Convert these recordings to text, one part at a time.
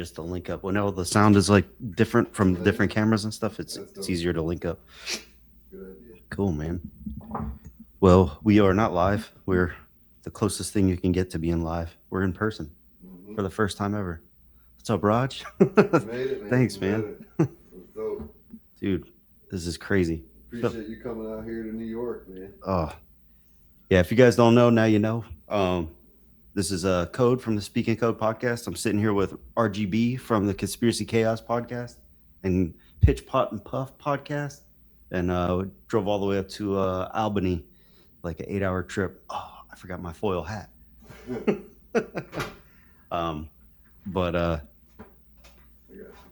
just to link up. When all the sound is like different from different cameras and stuff, it's easier to link up. Good idea. Cool, man. Well, we are not live. We're the closest thing you can get to being live. We're in person for the first time ever. What's up, Raj? You made it, man. Thanks, You man. made it. It was dope. Dude, this is crazy. Appreciate you coming out here to New York, man. Oh, yeah. If you guys don't know, now you know. This is a Code from the SpeakInCOAD Podcast. I'm sitting here with RGB from the Conspiracy Chaos Podcast and Pitch Pot and Puff Podcast, and drove all the way up to Albany, like an 8-hour trip. Oh, I forgot my foil hat.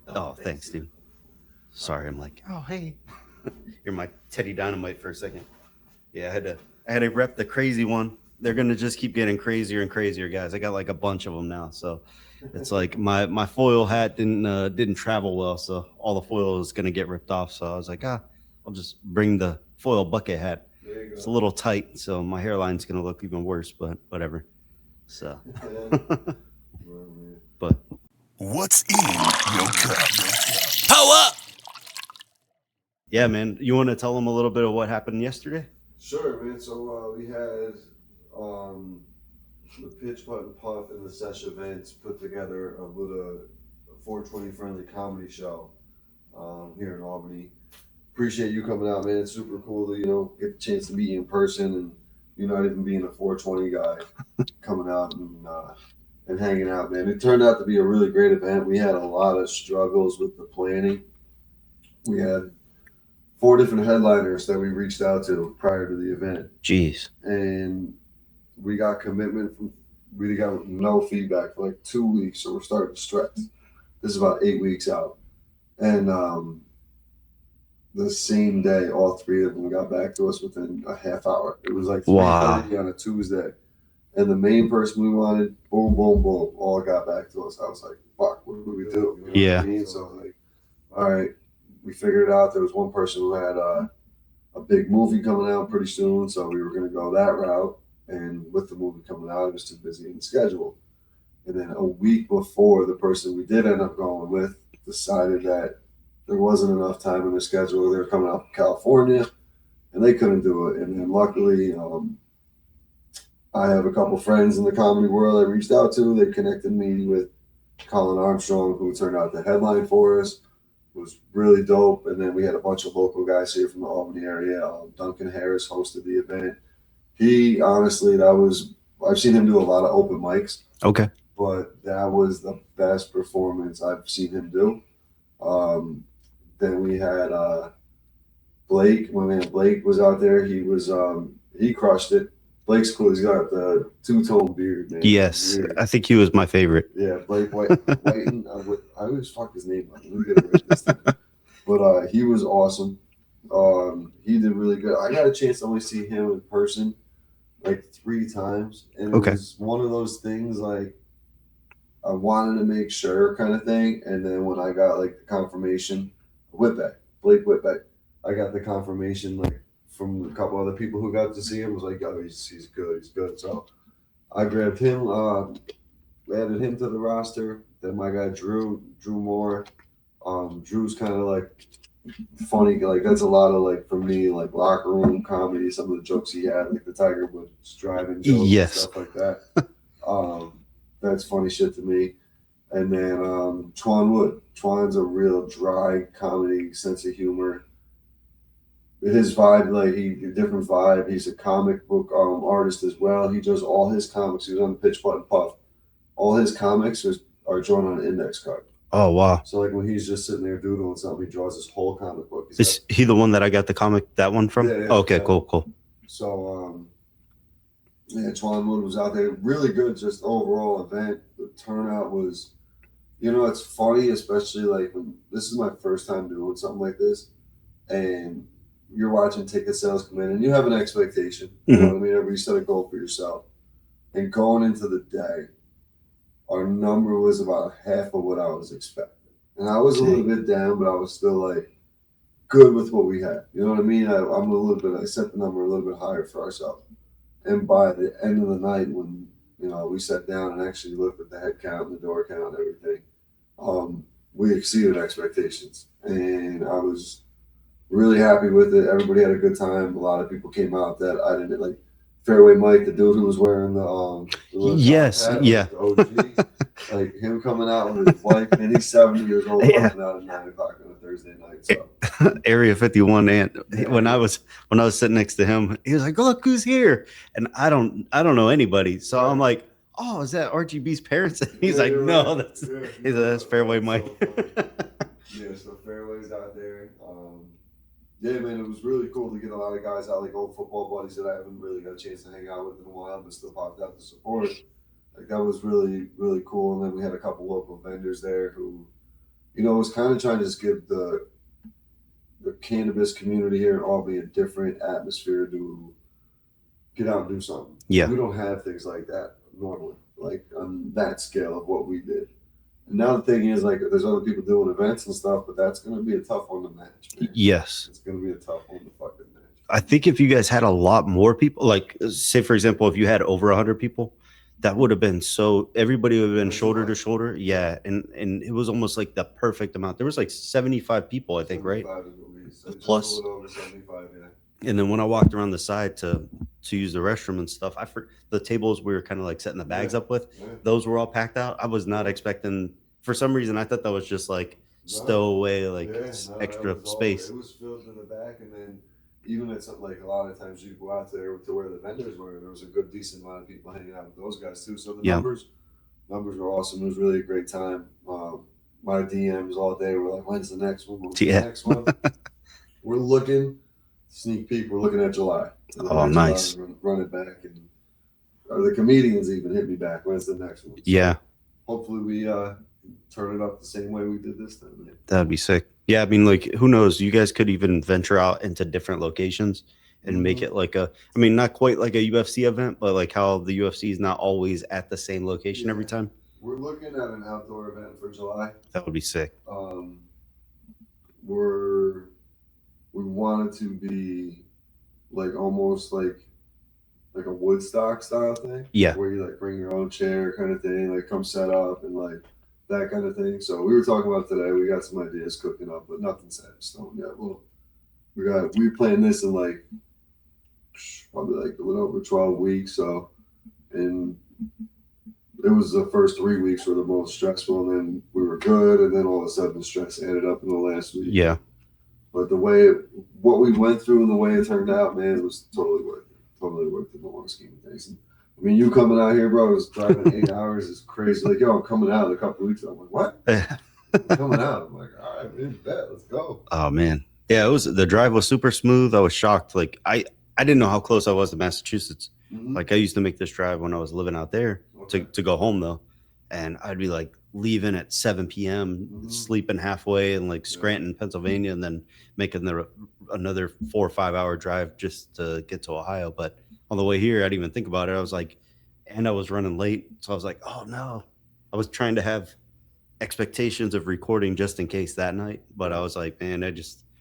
Oh, thanks, dude. Sorry, I'm like, oh, hey. You're my Teddy Dynamite for a second. Yeah, I had to rep the crazy one. They're gonna just keep getting crazier and crazier, guys. I got like a bunch of them now, so it's like my foil hat didn't travel well, so all the foil is gonna get ripped off. So I was like, I'll just bring the foil bucket hat. It's a little tight, so my hairline's gonna look even worse, but whatever. So, but what's in your cup? Power up! Yeah, man. You want to tell them a little bit of what happened yesterday? Sure, man. So we had the Pitch, Putt, and Puff and the Sesh events put together a 420 friendly comedy show here in Albany. Appreciate you coming out, man. It's super cool to get the chance to meet you in person, and you not even being a 420 guy coming out and hanging out, man. It turned out to be a really great event. We had a lot of struggles with the planning. We had 4 different headliners that we reached out to prior to the event. Jeez. And we got we got no feedback for like 2 weeks, so we're starting to stress. This is about 8 weeks out. And the same day, all 3 of them got back to us within a half hour. It was like 3:30 on a Tuesday. And the main person we wanted, boom, boom, boom, all got back to us. I was like, fuck, what do we do? You know Yeah. what I mean? So like, all right. We figured it out. There was one person who had a big movie coming out pretty soon, so we were going to go that route. And with the movie coming out, it was too busy in the schedule. And then a week before, the person we did end up going with decided that there wasn't enough time in the schedule. They were coming out from California, and they couldn't do it. And then luckily, I have a couple friends in the comedy world I reached out to. They connected me with Colin Armstrong, who turned out the headline for us. Was really dope. And then we had a bunch of local guys here from the Albany area. Duncan Harris hosted the event. He honestly, I've seen him do a lot of open mics. Okay. But that was the best performance I've seen him do. Then we had Blake. My man Blake was out there. He crushed it. Blake's cool. He's got the 2-tone beard, man. Yes, I think he was my favorite. Yeah, Blake Whiten. I always fuck his name up. Let me get it right this time. But he was awesome. He did really good. I got a chance to only see him in person like 3 times, and it was one of those things like I wanted to make sure kind of thing. And then when I got like the confirmation, Blake Whitbeck, I got the confirmation like from a couple other people who got to see him, was like, oh, he's good. So I grabbed him, added him to the roster. Then my guy Drew Moore. Drew's kind of like funny, like that's a lot of like for me like locker room comedy. Some of the jokes he had, like the Tiger Woods driving jokes and stuff like that. That's funny shit to me. And then Twan Wood. Twan's a real dry comedy sense of humor. His vibe, like a different vibe. He's a comic book artist as well. He does all his comics. He was on the Pitch, Putt, and Puff. All his comics are drawn on an index card. Oh, wow. So like when he's just sitting there doodling something, he draws his whole comic book. Is he the one that I got the comic, that one from? Yeah, oh, okay, cool. So Twan Wood was out there. Really good, just overall event. The turnout was, it's funny, especially like when this is my first time doing something like this, and you're watching ticket sales come in, and you have an expectation. You know what I mean? Everybody set a goal for yourself. And going into the day, our number was about half of what I was expecting. And I was a little bit down, but I was still like good with what we had. You know what I mean? I set the number a little bit higher for ourselves. And by the end of the night, when, we sat down and actually looked at the head count and the door count and everything, we exceeded expectations, and I was really happy with it. Everybody had a good time. A lot of people came out that I didn't like. Fairway Mike, the dude who was wearing the little Yes, top hat, yeah. like the OG, like him coming out with his wife, and he's 70 years old, Yeah. coming out at 9 o'clock on a Thursday night. So Area 51, and when I was sitting next to him, he was like, "Look who's here," and I don't know anybody, so I'm like, "Oh, is that RGB's parents?" And he's like, "No, that's that's Fairway Mike." Yeah, so Fairway's out there. Yeah, man, it was really cool to get a lot of guys out, like old football buddies that I haven't really got a chance to hang out with in a while, but still popped out to support. Like that was really, really cool. And then we had a couple local vendors there who, was kind of trying to just give the cannabis community here in Albany a different atmosphere to get out and do something. Yeah. We don't have things like that normally, like on that scale of what we did. And now the thing is, like, there's other people doing events and stuff, but that's going to be a tough one to match, man. Yes. It's going to be a tough one to fucking match. I think if you guys had a lot more people, like say for example, if you had over 100 people, that would have been everybody would have been shoulder to shoulder. Yeah. And it was almost like the perfect amount. There was like 75 people, I think, right? Plus. Just a little over 75, yeah. And then when I walked around the side to use the restroom and stuff, the tables we were kind of like setting the bags up with, those were all packed out. I was not expecting, for some reason, I thought that was just like stowaway, extra space. It was filled to the back, and then even at something like a lot of times you go out there to where the vendors were, there was a good decent amount of people hanging out with those guys too. So the numbers were awesome. It was really a great time. My DMs all day were like, "When's the next one? When's the next one?" We're looking. Sneak peek, we're looking at July. Oh, nice. Run it back, and the comedians even hit me back. When's the next one? So yeah. Hopefully we turn it up the same way we did this time. Man. That'd be sick. Yeah, I mean, like, who knows? You guys could even venture out into different locations and make it like not quite like a UFC event, but like how the UFC is not always at the same location every time. We're looking at an outdoor event for July. That would be sick. We want it to be like almost like a Woodstock style thing. Yeah. Where you like bring your own chair kind of thing, like come set up and like that kind of thing. So we were talking about today. We got some ideas cooking up, but nothing set in stone yet. Well, we planned this in like probably like a little over 12 weeks. So, and it was the first 3 weeks were the most stressful, and then we were good, and then all of a sudden the stress added up in the last week. Yeah. But what we went through and the way it turned out, man, it was totally worth it. Totally worth it in the long scheme of things. And, I mean, you coming out here, bro, was driving 8 hours is crazy. Like, yo, I'm coming out in a couple of weeks. I'm like, what? I'm coming out. I'm like, all right, man, bet, let's go. Oh, man. Yeah, the drive was super smooth. I was shocked. Like, I didn't know how close I was to Massachusetts. Mm-hmm. Like, I used to make this drive when I was living out there to go home, though. And I'd be like leaving at 7 p.m., sleeping halfway in like Scranton, Pennsylvania, and then making another 4 or 5 hour drive just to get to Ohio. But on the way here, I didn't even think about it. I was like, and I was running late. So I was like, oh no. I was trying to have expectations of recording just in case that night. But I was like, man,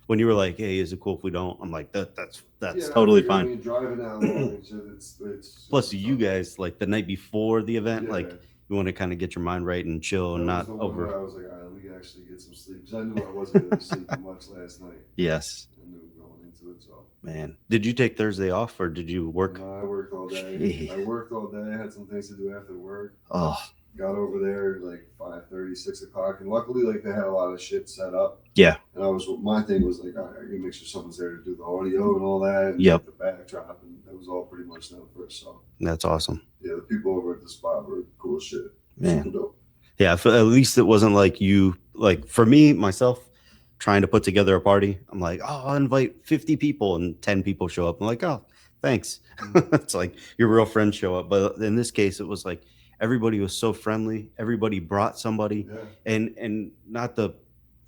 when you were like, hey, is it cool if we don't? I'm like, that's totally fine. I mean, driving out it's plus you guys, like the night before the event, like you want to kind of get your mind right and chill and not over. I was like, all right, let me actually get some sleep because I knew I wasn't really sleeping much last night. Yes. I knew going into it, so. Man, did you take Thursday off or did you work? No, I worked all day. I worked all day. I had some things to do after work. Oh. Got over there like 5:30, 6 o'clock, and luckily, like they had a lot of shit set up. Yeah. And my thing was like, all right, I gotta make sure someone's there to do the audio and all that. And yep. The backdrop, and that was all pretty much done first. So. That's awesome. Yeah, the people over at the spot were cool shit. Man. Super dope. Yeah, at least it wasn't like you, like for me, myself, trying to put together a party. I'm like, oh, I'll invite 50 people and 10 people show up. I'm like, oh, thanks. It's like your real friends show up. But in this case, it was like everybody was so friendly. Everybody brought somebody. Yeah. And not to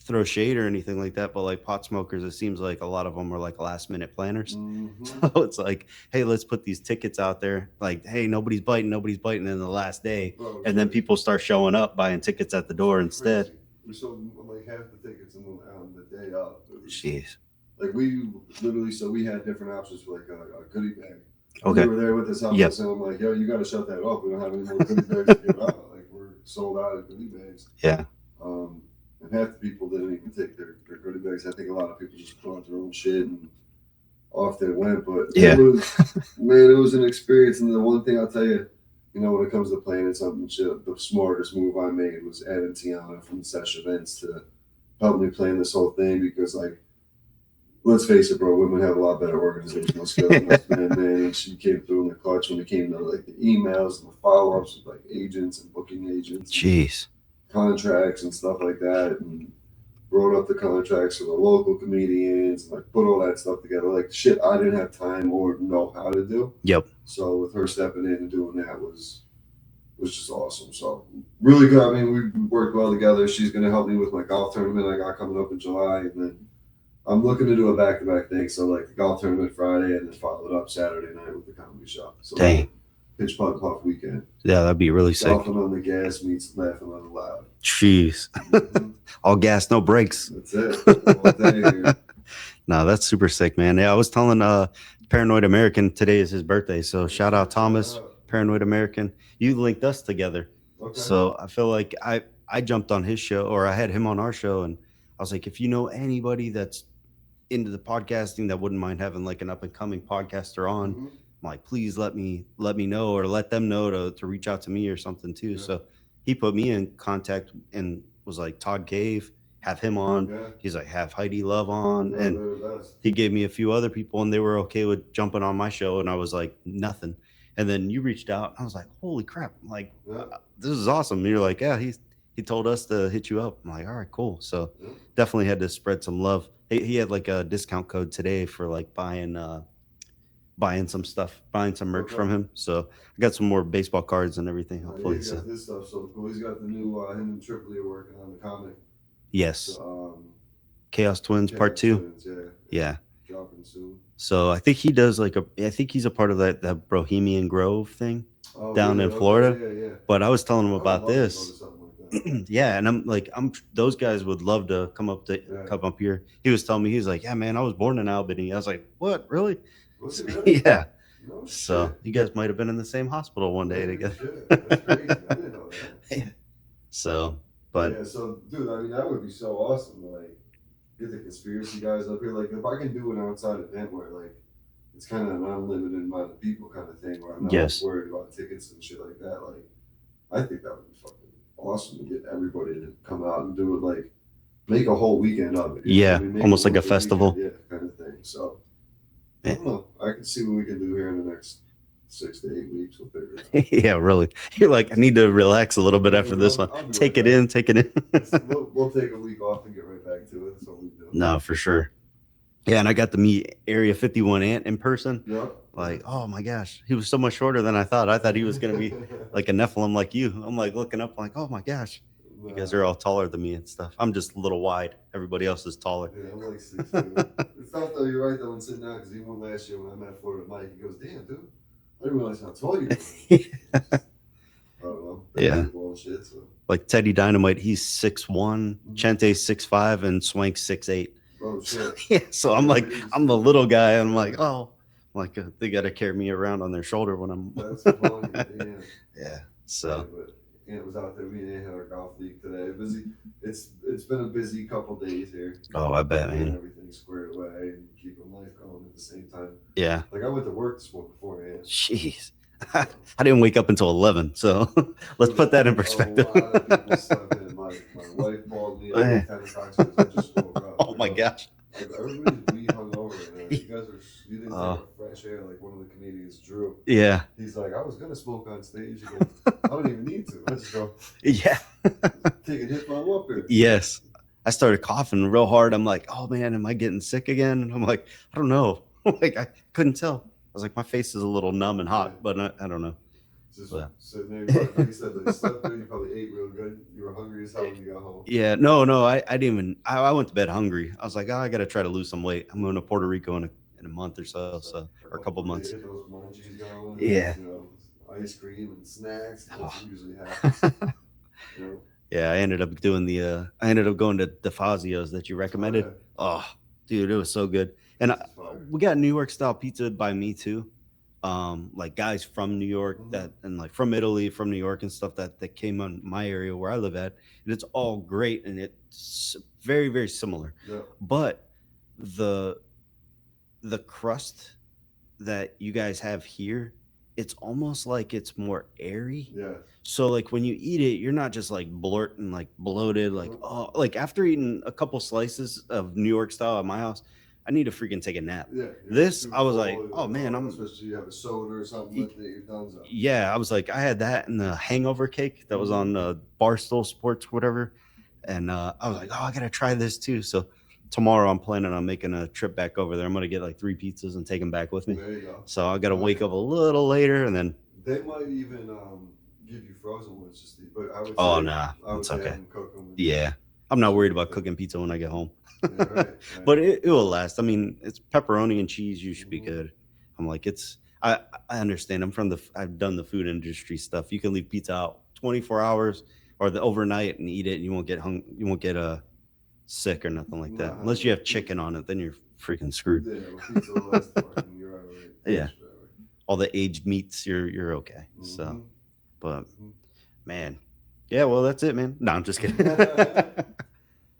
throw shade or anything like that, but like pot smokers, it seems like a lot of them were like last minute planners. So it's like, hey, let's put these tickets out there. Like, hey, nobody's biting in the last day. And then people start showing up buying tickets at the door instead. Crazy. We sold like half the tickets on the day up. Jeez. Like we literally, so we had different options for like a goodie bag. Okay. We were there with this house, and I'm like, yo, you got to shut that off. We don't have any more goodie bags to give out. Like we're sold out of goodie bags. Yeah. And half the people didn't even take their goodie bags. I think a lot of people just brought their own shit and off they went. But Yeah. it was an experience. And the one thing I'll tell you, when it comes to planning something, the smartest move I made was adding Tiana from Sesh Events to help me plan this whole thing because, let's face it, bro, women have a lot better organizational skills than us men, man. And she came through in the clutch when it came to the emails and the follow-ups with agents and booking agents. Jeez. Contracts and stuff like that, and wrote up the contracts for the local comedians and put all that stuff together. Shit I didn't have time or know how to do. Yep. So with her stepping in and doing that was just awesome. So really good. I mean, we worked well together. She's gonna help me with my golf tournament I got coming up in July, and then I'm looking to do a back-to-back thing. So the golf tournament Friday and then follow it up Saturday night with the comedy show. So dang. Pitch putt puff weekend. Yeah, that'd be really sick. Golfing on the gas meets laughing on the loud. Jeez. All gas, no brakes. That's it. All day here. No, that's super sick, man. Yeah, I was telling Paranoid American today is his birthday. So shout out Thomas, Paranoid American. You linked us together. Okay. So I feel like I jumped on his show, or I had him on our show, and I was like, if you know anybody that's into the podcasting that wouldn't mind having an up and coming podcaster on, I'm like, please let me know, or let them know to reach out to me or something too. Yeah. So he put me in contact and was like, Todd Cave, have him on. Yeah. He's like, have Heidi Love on. Yeah, and he gave me a few other people and they were okay with jumping on my show. And I was like, nothing. And then you reached out. I was like, holy crap. I'm like, this is awesome. And you're like, yeah, he told us to hit you up. I'm like, all right, cool. So definitely had to spread some love. He had a discount code today for buying some stuff, buying some merch from him. So I got some more baseball cards and everything. Hopefully, he's got this stuff so cool. He's got the new him and Tripoli are working on the comic. Yes. Chaos Twins Part 2. Twins, yeah. Dropping soon. So I think he does I think he's a part of that Bohemian Grove thing down in Florida. Yeah. But I was telling him about this. Yeah, and I'm those guys would love to come up here. He was telling me, he's like, yeah, man, I was born in Albany. I was like, what, really? Yeah. No, so you guys might have been in the same hospital one day together. That's crazy. I didn't know that. So, but so dude, I mean, that would be so awesome to get the conspiracy guys up here. If I can do an outside event where it's kind of an unlimited amount of people kind of thing, where I'm not worried about tickets and shit like that. I think that would be fucking awesome to get everybody to come out and do it. Make a whole weekend of it. Yeah, almost like a festival. Weekend, kind of thing. So I don't know. I can see what we can do here in the next 6 to 8 weeks. We'll figure it out. Yeah, really. You're like, I need to relax a little bit after this one. Take it in. We'll take a week off and get right back to it. That's what we do. No, for sure. Yeah, and I got to meet Area 51 Ant in person. Yeah. Oh my gosh, he was so much shorter than I thought. I thought he was going to be like a Nephilim like you. I'm looking up oh my gosh. You guys are all taller than me and stuff. I'm just a little wide. Everybody else is taller. Yeah, I'm 6'2". It's not though. You're right though. When sitting down, because even last year when I met Florida Mike, he goes, "Damn, dude, I didn't realize how tall you were." I don't know. Yeah. Bullshit, so. Teddy Dynamite, he's 6'1", Chente's 6'5", and Swank's 6'8". Oh shit. Yeah. So I'm I'm the little guy. And I'm they got to carry me around on their shoulder when I'm. That's funny. Man. Yeah. So. Ant was out there. We had our golf league today. Busy. It's been a busy couple days here. Oh, I bet, man. Everything's squared away and keeping life going at the same time. Yeah. I went to work this morning beforehand. Jeez. I didn't wake up until 11, so let's put that in perspective. A lot of people slept in. My wife called me at 10 o'clock. So I just woke up. Oh my gosh. Everybody's really hungover right now. You didn't take fresh air like one of the comedians, Drew. Yeah. He's like, I was gonna smoke on stage. Goes, I don't even need to. I just go. Yeah. Take a hit while I'm up here. Yes. I started coughing real hard. I'm like, oh man, am I getting sick again? And I'm like, I don't know. I couldn't tell. I was like, my face is a little numb and hot, but I don't know. Just sitting there, like you said, you slept there, you probably ate real good. You were hungry as hell when you got home. Yeah, no, I didn't even. I went to bed hungry. I was like, I got to try to lose some weight. I'm going to Puerto Rico in a month or so, or a couple months. Those munchies going, yeah. Ice cream and snacks. That's usually happens. Yeah, I ended up doing I ended up going to DeFazio's that you recommended. Oh, dude, it was so good. And we got New York style pizza by me too. like guys from New York that and like from Italy, from New York and stuff that came on my area where I live at, and it's all great and it's very very similar. Yeah. But the the crust that you guys have here, it's almost like it's more airy. Yeah. So like when you eat it, you're not just like blurting like bloated, like oh like after eating a couple slices of New York style at my house, I need to freaking take a nap. Yeah. This I was like, oh man, especially you have a soda or something like that, you're done. yeah, I was like, I had that and the hangover cake that was on Barstool Sports, whatever. And I was like, oh, I gotta try this too. So tomorrow I'm planning on making a trip back over there. I'm gonna get like 3 pizzas and take them back with me. There you go. So I gotta wake up a little later and then they might even give you frozen ones just to eat, but I would oh say, nah, I would it's say okay. have them cook them. Yeah, I'm not worried about cooking pizza when I get home. Yeah, right. But it will last. I mean, it's pepperoni and cheese. You should be good. I'm like, I understand. I've done the food industry stuff. You can leave pizza out 24 hours or the overnight and eat it, and you won't get sick or nothing like that. Unless you have chicken on it, then you're freaking screwed. Yeah, pizza will last fucking, you're all right. Yeah, all the aged meats, you're okay. So, but man, yeah. Well, that's it, man. No, I'm just kidding.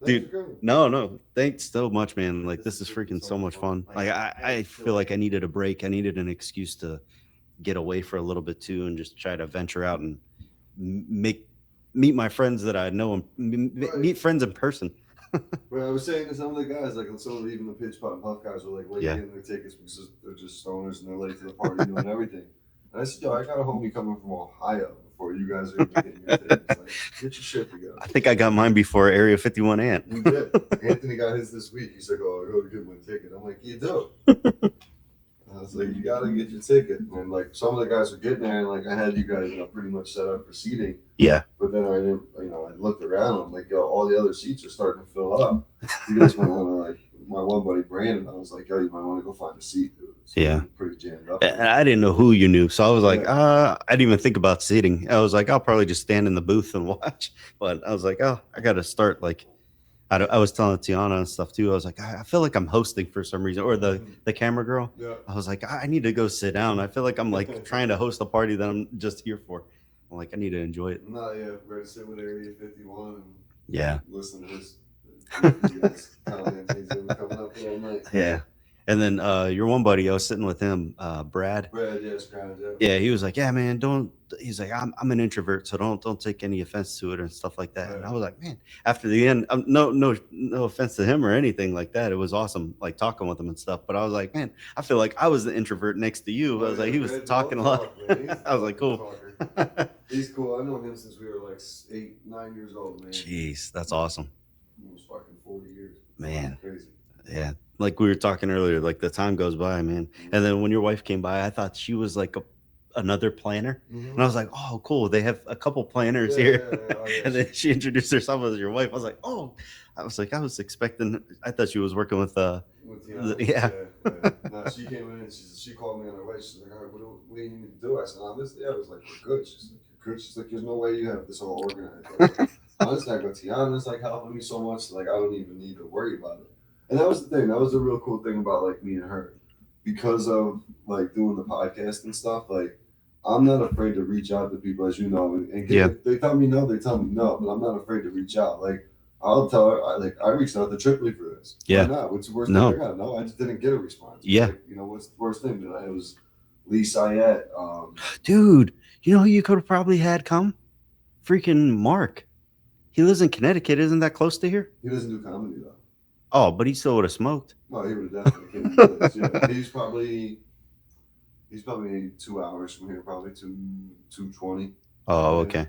Dude, no, thanks so much, man. Like this is freaking so much fun. Like I feel like I needed a break. I needed an excuse to get away for a little bit too, and just try to venture out and meet my friends that I know and meet friends in person. But I was saying to some of the guys, like some of even the pitch putt and puff guys were like late getting their tickets because they're just stoners and they're late to the party doing everything. And I said, yo, I got a homie coming from Ohio before you guys are even getting your tickets. Like, get your shit together. I think I got mine before Area 51 Ant. You did. Anthony got his this week. He's like, oh, I go to get my ticket. I'm like, you do. I was like, you got to get your ticket. And like some of the guys were getting there, and like I had you guys, pretty much set up for seating. Yeah. But then I didn't, I looked around. I'm like, yo, all the other seats are starting to fill up. You guys might want to, like, my one buddy Brandon, I was like, yo, you might want to go find a seat, dude. So pretty jammed up. And I didn't know who you knew, so I was like, I didn't even think about seating. I was like, I'll probably just stand in the booth and watch. But I was like, oh, I got to start like. I was telling Tiana and stuff too. I was like, I feel like I'm hosting for some reason, or the camera girl. Yeah. I was like, I need to go sit down. I feel like I'm like trying to host a party that I'm just here for. I'm like, I need to enjoy it. No, yeah, we're gonna sit with Area 51 and listen to this. Coming up all night. Yeah. And then your one buddy, I was sitting with him, Brad. Yes, Brad. Yeah, he was like, yeah, man, he's like, I'm an introvert, so don't take any offense to it and stuff like that. And I was like, man, after the end, no offense to him or anything like that. It was awesome, like talking with him and stuff. But I was like, man, I feel like I was the introvert next to you. I was like, he was talking a lot. I was like, cool. He's cool. I've known him since we were like 8, 9 years old, man. Jeez, that's awesome. Almost fucking 40 years. Man. Crazy. Yeah. Like we were talking earlier, like the time goes by, man. And then when your wife came by, I thought she was like another planner. And I was like, oh, cool. They have a couple planners here. And then she introduced herself as your wife. I was like, oh, I was expecting, I thought she was working with No, she came in and she called me on her way. She's like, all right, what do you need me to do? I said, honestly, I was like, we're good. She's like, you're good. She's like, there's no way you have this all organized. Like, honestly, I go, Tiana's like helping me so much. Like, I don't even need to worry about it. And that was the thing. That was the real cool thing about like me and her, because of like doing the podcast and stuff. Like, I'm not afraid to reach out to people, as you know, and get, they tell me no, they tell me no, but I'm not afraid to reach out. Like, I'll tell her, I reached out to Tripoli for this. Yeah. Why not? What's the worst thing I got? No, I just didn't get a response. Yeah. Like, what's the worst thing? It was Lee Sayette. Dude, you know who you could have probably had come? Freaking Mark. He lives in Connecticut. Isn't that close to here? He doesn't do comedy though. Oh, but he still would have smoked. No, he would have definitely came to this. Yeah. He's probably 2 hours from here, probably 220. Oh, okay.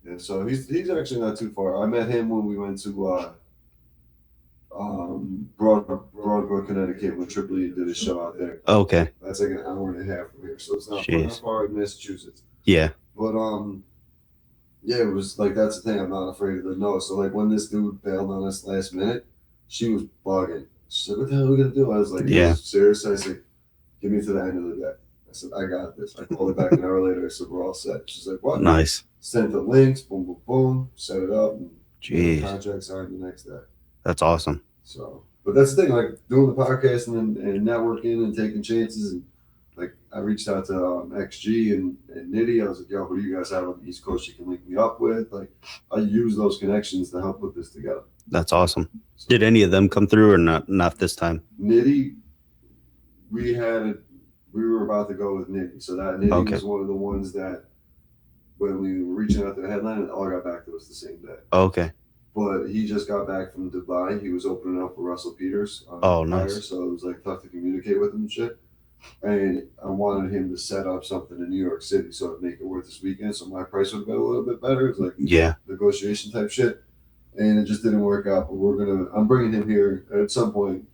Yeah, so he's actually not too far. I met him when we went to Broadmoor, Connecticut, when Tripoli did a show out there. Okay. That's like an hour and a half from here, so it's not far in Massachusetts. Yeah. But yeah, it was like, that's the thing. I'm not afraid of the no. So like when this dude bailed on us last minute, she was bugging. She said, what the hell are we gonna do? I was like, yeah, serious. I said, give me to the end of the day. I said, I got this. I called her back an hour later. I said, we're all set. She's like, what? Nice. Sent the links, boom, boom, boom, set it up, and Jeez. Contract signed the next day. That's awesome. So, but that's the thing, like doing the podcast and networking and taking chances. And like I reached out to XG and Nitty. I was like, yo, who do you guys have on the East Coast you can link me up with? Like, I use those connections to help put this together. That's awesome. So, did any of them come through or not this time? Nitty, we were about to go with Nitty. So that Nitty was one of the ones that when we were reaching out to the headline, it all got back to us the same day. Okay. But he just got back from Dubai. He was opening up for Russell Peters. Nice. So it was like tough to communicate with him and shit. And I wanted him to set up something in New York City so it'd make it worth this weekend. So my price would have been a little bit better. It's like negotiation type shit. And it just didn't work out. But I'm bringing him here at some point.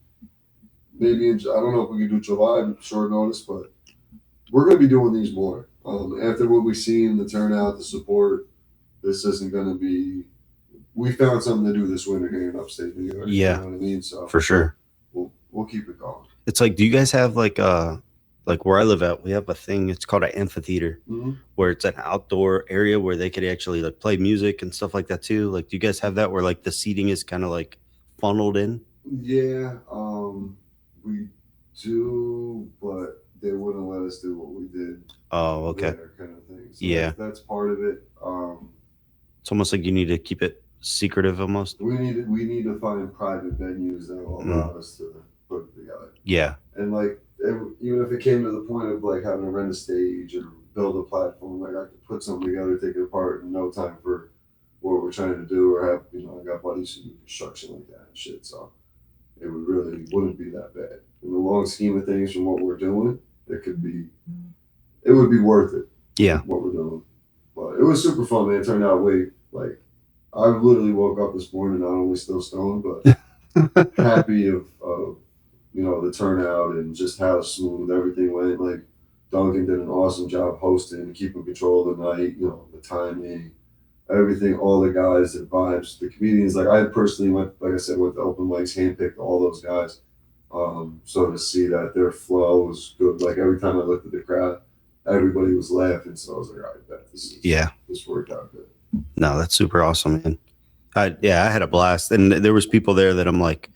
Maybe I don't know if we can do July, short notice, but we're going to be doing these more. After what we've seen, the turnout, the support, this isn't going to be. We found something to do this winter here in upstate New York. Yeah, you know what I mean. So for sure, we'll keep it going. It's like, do you guys have like where I live at? We have a thing. It's called an amphitheater, where it's an outdoor area where they could actually like play music and stuff like that too. Like, do you guys have that where like the seating is kind of like funneled in? Yeah, we do, but they wouldn't let us do what we did. Oh, okay. Kind of thing. So yeah, that's part of it. It's almost like you need to keep it secretive almost. We need to find private venues that will allow us to put it together. Yeah. And like, even if it came to the point of like having to rent a stage or build a platform, like I could put something together, take it apart in no time for what we're trying to do, or have, I got buddies who do construction like that and shit. So it wouldn't be that bad. In the long scheme of things from what we're doing, it would be worth it. Yeah. What we're doing. But it was super fun, man. It turned out like, I literally woke up this morning not only still stoned, but happy of the turnout and just how smooth everything went. Like Duncan did an awesome job hosting, keeping control of the night, the timing, everything, all the guys, the vibes, the comedians. Like I personally went to open mics, handpicked all those guys. So to see that their flow was good, like every time I looked at the crowd, everybody was laughing. So I was like, all right, this worked out good. No, that's super awesome, man. I had a blast, and there was people there that I'm like,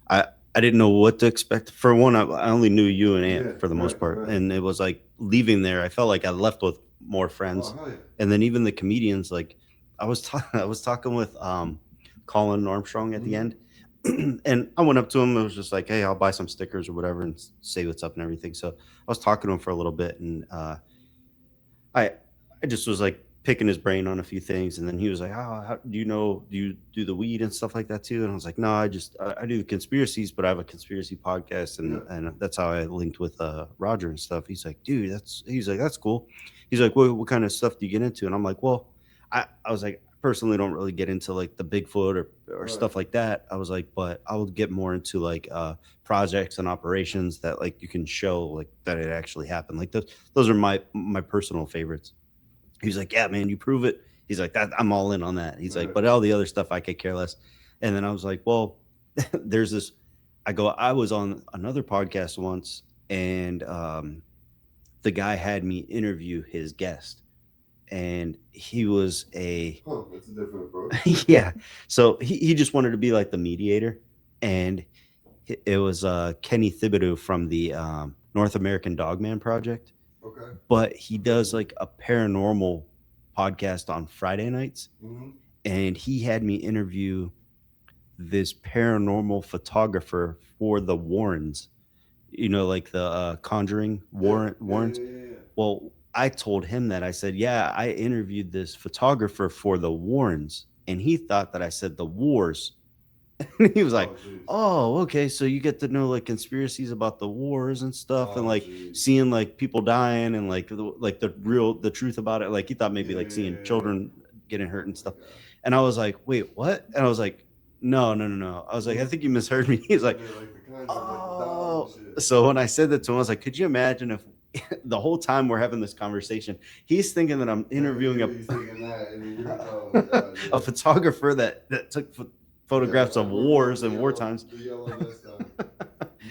I didn't know what to expect. For one, I only knew you and Ant for the most part, and it was like leaving there, I felt like I left with more friends, and then even the comedians. Like I was talking with Colin Armstrong at the end, and I went up to him. It was just like, hey, I'll buy some stickers or whatever and say what's up and everything. So I was talking to him for a little bit, and I just was like picking his brain on a few things, and then he was like, oh, how do you do the weed and stuff like that too? And I was like, no, I do the conspiracies, but I have a conspiracy podcast, and that's how I linked with Roger and stuff. He's like, dude, that's cool. He's like, what kind of stuff do you get into? And I'm like, well, I was like, personally don't really get into like the Bigfoot or stuff like that. I was like, but I would get more into like projects and operations that like you can show like that it actually happened. Like those are my personal favorites. He's like, yeah, man, you prove it. He's like, that I'm all in on that. He's like, but all the other stuff I could care less. And then I was like, well, there's this. I was on another podcast once, and the guy had me interview his guest, and he was that's a different approach. yeah. So he just wanted to be like the mediator, and it was Kenny Thibodeau from the North American Dogman Project. Okay. But he does like a paranormal podcast on Friday nights. And he had me interview this paranormal photographer for the Warrens, like the Conjuring Warrens. Yeah. Well, I told him that. I said, yeah, I interviewed this photographer for the Warrens, and he thought that I said the Wars. And he was like, oh, okay, so you get to know like conspiracies about the wars and stuff, and like seeing like people dying and like the truth about it. Like he thought maybe like seeing children getting hurt and stuff. And I was like, wait, what? And I was like, no. I was like, I think you misheard me. He's like, oh. So when I said that to him, I was like, could you imagine if the whole time we're having this conversation, he's thinking that I'm interviewing a photographer that took photographs of wars and war times. The yellow vest on.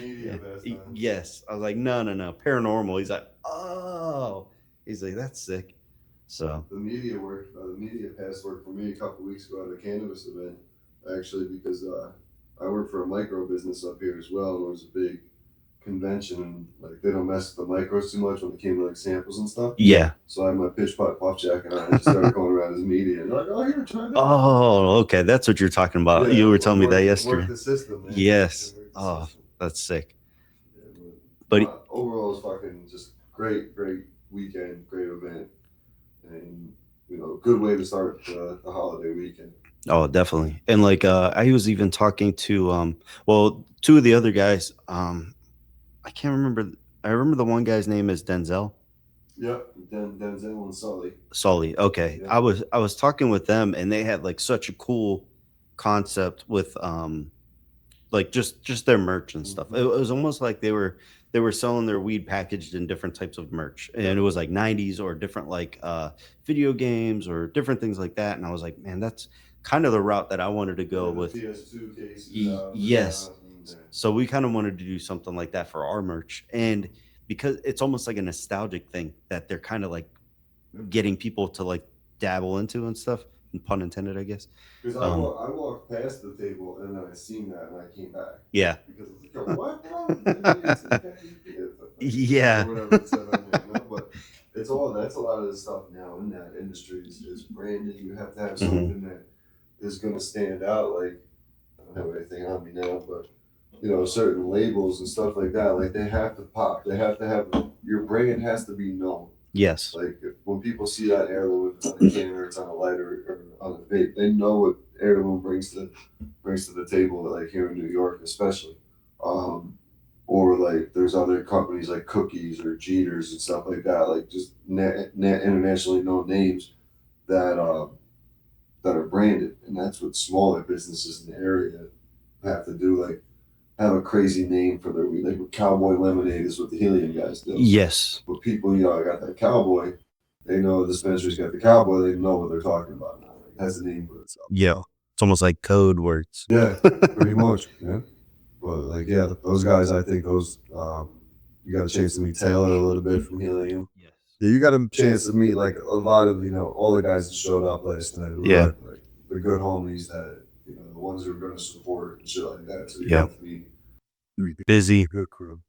Media vest on. Yes. I was like, no. Paranormal. He's like, oh. He's like, that's sick. So the media pass worked for me a couple weeks ago at a cannabis event, actually, because I work for a micro business up here as well, and there was a big convention, and like they don't mess with the micros too much when it came to like samples and stuff. Yeah. So I had my pitch putt puff jacket on. I just started going around as media and like, oh, here, try that. Oh, okay. That's what you're talking about. Yeah, You were telling me that work yesterday. the system, man. Yes. Work the Oh, system. that's sick. Yeah, But overall, it's fucking just great weekend, great event, and good way to start the holiday weekend. oh, definitely. And like I was even talking to two of the other guys. I can't remember. I remember the one guy's name is Denzel. Yep, Denzel and Sully. Sully. Okay. Yeah. I was talking with them and they had like such a cool concept with like just their merch and stuff. It was almost like they were selling their weed packaged in different types of merch. And it was like 90s or different like video games or different things like that. And I was like, man, that's kind of the route that I wanted to go with. PS2 cases. Yes. So we kind of wanted to do something like that for our merch. And because it's almost like a nostalgic thing that they're kind of like getting people to like dabble into and stuff, and pun intended, I guess. Because I walked past the table and then I seen that and I came back. Yeah. Because I was like, what? Yeah. Or whatever it said on there, But that's a lot of the stuff now in that industry is branding. You have to have something that is going to stand out. Like, I don't have anything on me now, but certain labels and stuff like that, like they have to pop. They have to have your brand has to be known. Yes. Like when people see that heirloom, it's on a can or it's on a lighter or on a vape, they know what heirloom brings to the table. Like here in New York, especially, or like there's other companies like Cookies or Jeters and stuff like that, like just internationally known names that are branded, and that's what smaller businesses in the area have to do. Like have a crazy name for their weed. Like Cowboy Lemonade is what the Helium guys do. Yes. But people, I got that cowboy. They know the dispensary's got the cowboy. They know what they're talking about now. It has a name for itself. Yeah. It's almost like code words. Yeah, pretty much. Yeah. But like, yeah, those guys, I think those, you got a chance to meet Taylor a little bit from Helium. Yes. Yeah, you got a chance to meet like a lot of, all the guys that showed up last night. Yeah. Like the good homies that, the ones who are going to support and shit like that. So you Yeah. have to be Busy. good crew.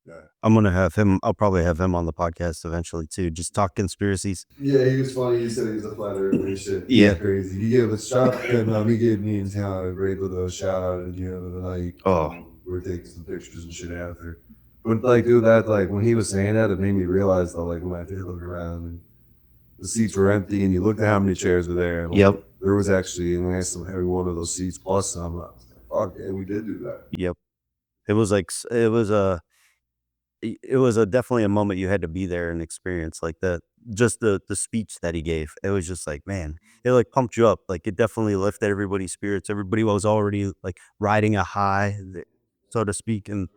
Yeah. I'm gonna have him. I'll probably have him on the podcast eventually too. Just talk conspiracies. Yeah, he was funny. He said he was a flat earther and shit. Yeah. Crazy. He gave a shout out, and he gave me and Town a great little shout out at the end of the night. Oh. We're taking some pictures and shit after. But like, dude, that like when he was saying that, it made me realize that like when I did look around and the seats were empty, and you looked at how many chairs were there. And, like, Yep. There was actually an answer every one of those seats plus some. I was like, fuck yeah, we did do that. Yep. It was like it was definitely a moment you had to be there and experience, like the speech that he gave. It was just like, man, it like pumped you up. Like it definitely lifted everybody's spirits. Everybody was already like riding a high, so to speak. And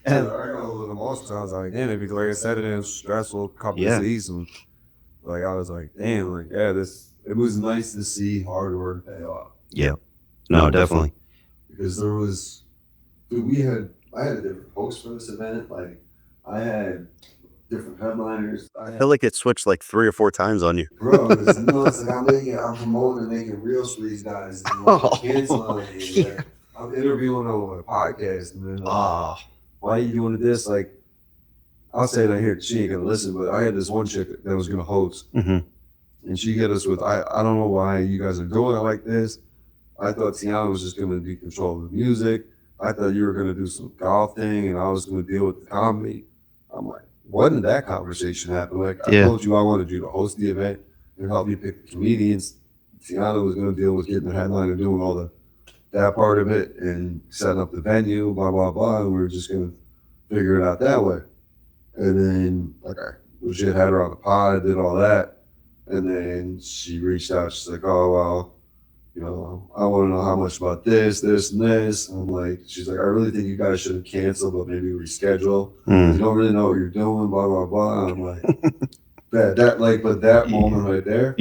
And I got a little emotional. I was like, damn, because like I said, it was stressful couple of seasons. Like I was like, damn, like yeah, it was nice to see hard work pay off. Yeah. No, definitely. Because there was, dude, I had a different host for this event. Like I had different headliners. I feel like it switched like 3 or 4 times on you. Bro, it's nuts. Like I'm promoting and making reels for these guys. And like, canceling it. Like, I'm interviewing on a podcast. And then like, why are you doing this? Like, I'll say that here. She ain't gonna listen, but I had this one chick that was gonna host, and she hit us with, I don't know why you guys are doing it like this. I thought Tiana was just gonna be control of the music. I thought you were gonna do some golf thing, and I was gonna deal with the comedy. I'm like, when did that conversation happen? Like, I told you I wanted you to host the event and help me pick the comedians. Tiana was gonna deal with getting the headline and doing all that part of it and setting up the venue, blah blah blah. And we were just gonna figure it out that way. And then, like, I legit had her on the pod, did all that. And then she reached out. She's like, oh, well, I want to know how much about this, and this. And I'm like, she's like, I really think you guys shouldn't cancel, but maybe reschedule. You don't really know what you're doing, blah, blah, blah. And I'm like, but that moment right there,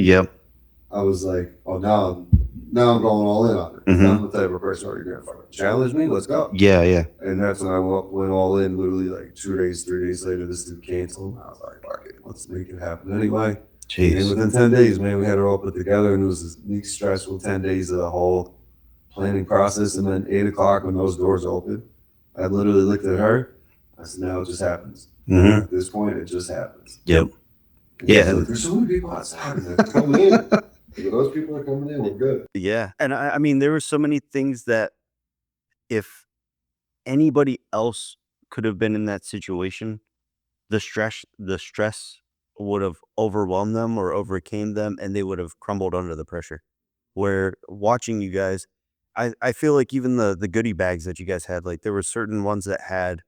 I was like, oh, now I'm going all in on it. I'm the type of person where you're going to fucking challenge me. Let's go. Yeah. And that's when I went all in. Literally like 3 days later, this dude canceled. I was like, fuck it, let's make it happen anyway. Jeez. And within 10 days, man, we had it all put together, and it was this neat, stressful 10 days of the whole planning process. And then 8 o'clock when those doors opened, I literally looked at her. I said, "Now it just happens." Mm-hmm. At this point, it just happens. Yep. And Yeah. she's like, there's so many people outside. And they're coming in. If those people are coming in, we're good. Yeah. And I mean, there were so many things that if anybody else could have been in that situation, the stress would have overwhelmed them or overcame them, and they would have crumbled under the pressure. Where watching you guys, I feel like even the goodie bags that you guys had, like there were certain ones that had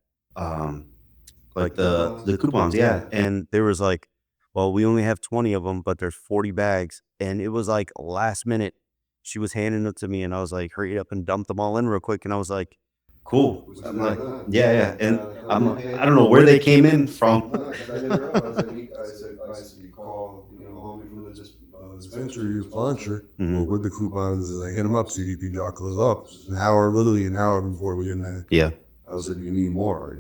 like the coupons, yeah. And there was like, well, we only have 20 of them, but there's 40 bags. And it was like last minute, she was handing it to me, and I was like, hurry up and dump them all in real quick. And I was like, cool. I'm like, yeah. And I don't know where they came in from. I said, you call, homie from the dispensary, use launcher, with the coupons, and I hit them up, CDP knuckles up. Literally an hour before we in there. Yeah. I said, you need more.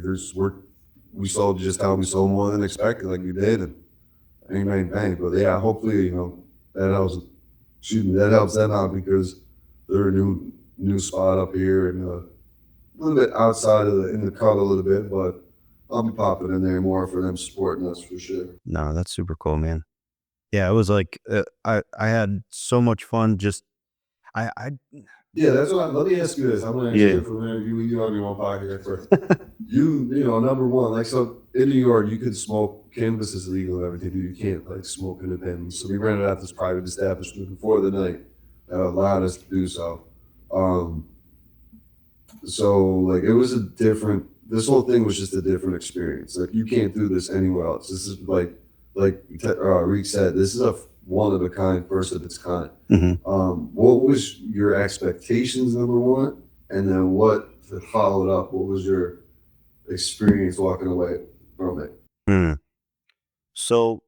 We sold just how we sold more than expected, like we did, and bang. But yeah, hopefully, that helps. That helps them out because they're a new spot up here and a little bit outside in the cut a little bit, but I'll be popping in there more for them supporting us for sure. No, that's super cool, man. Yeah, it was like I had so much fun. Just Yeah, that's what. Let me ask you this. I'm gonna ask you from there. You have your own podcast first. Number one, like, so in New York, you could smoke. Cannabis is legal and everything. You can't like smoke in the pen. So we rented out this private establishment before the night that allowed us to do so. So like it was a different. This whole thing was just a different experience. Like you can't do this anywhere else. This is like Reek said. This is a one of a kind, first of its kind. What was your expectations, number one, and then what followed up? What was your experience walking away from it? So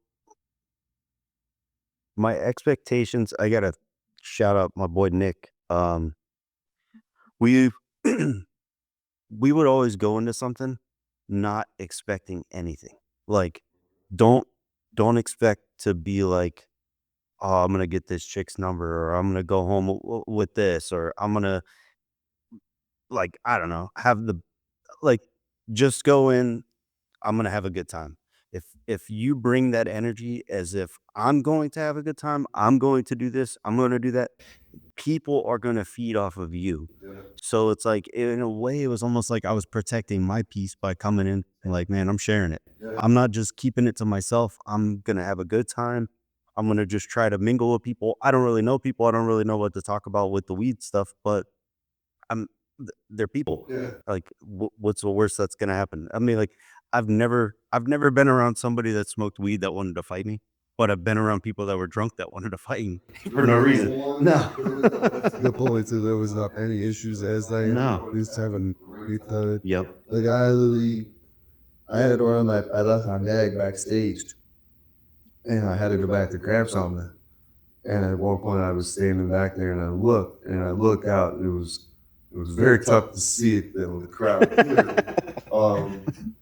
my expectations, I gotta shout out my boy Nick. We we would always go into something not expecting anything. Like don't expect to be like, oh, I'm gonna get this chick's number, or I'm gonna go home with this, or I'm gonna, like, I don't know, just go in. I'm gonna have a good time. If you bring that energy as if I'm going to have a good time, I'm going to do this, I'm going to do that, people are going to feed off of you. So it's like, in a way, it was almost like I was protecting my peace by coming in and like, man, I'm sharing it. I'm not just keeping it to myself. I'm going to have a good time. I'm going to just try to mingle with people. I don't really know people. I don't really know what to talk about with the weed stuff, but they're people. Like, what's the worst that's going to happen? I mean, like, I've never been around somebody that smoked weed that wanted to fight me, but I've been around people that were drunk that wanted to fight me for no reason. No. Good point too. There was not any issues as they. No. We just having great time. Yep. Like I had to run I left my bag backstage, and I had to go back to grab something. And at one point, I was standing back there, and I looked out, and it was very tough to see it in the crowd.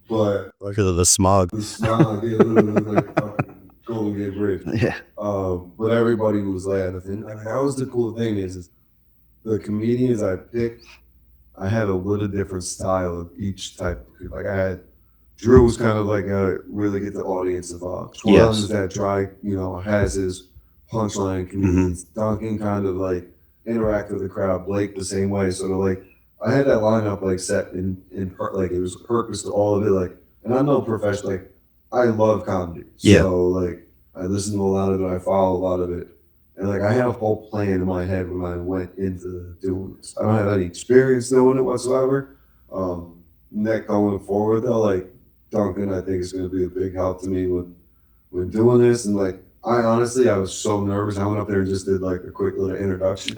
But Because of the smog. The smog, yeah, literally like fucking Golden Gate Bridge. Yeah. But everybody was laughing. Like, that was the cool thing is the comedians I picked, I had a little different style of each type. Like I had Drew was kind of like really get the audience involved. Twelve is that dry, has his punchline comedians. Duncan kind of like interact with the crowd. Blake the same way. So like I had that lineup like set in like it was a purpose to all of it. Like, and I'm no professional. Like I love comedy. So like I listen to a lot of it. I follow a lot of it. And like I had a whole plan in my head when I went into doing this. I don't have any experience doing it whatsoever. Next going forward though, like Duncan, I think is going to be a big help to me when doing this. And like I was so nervous. I went up there and just did like a quick little introduction.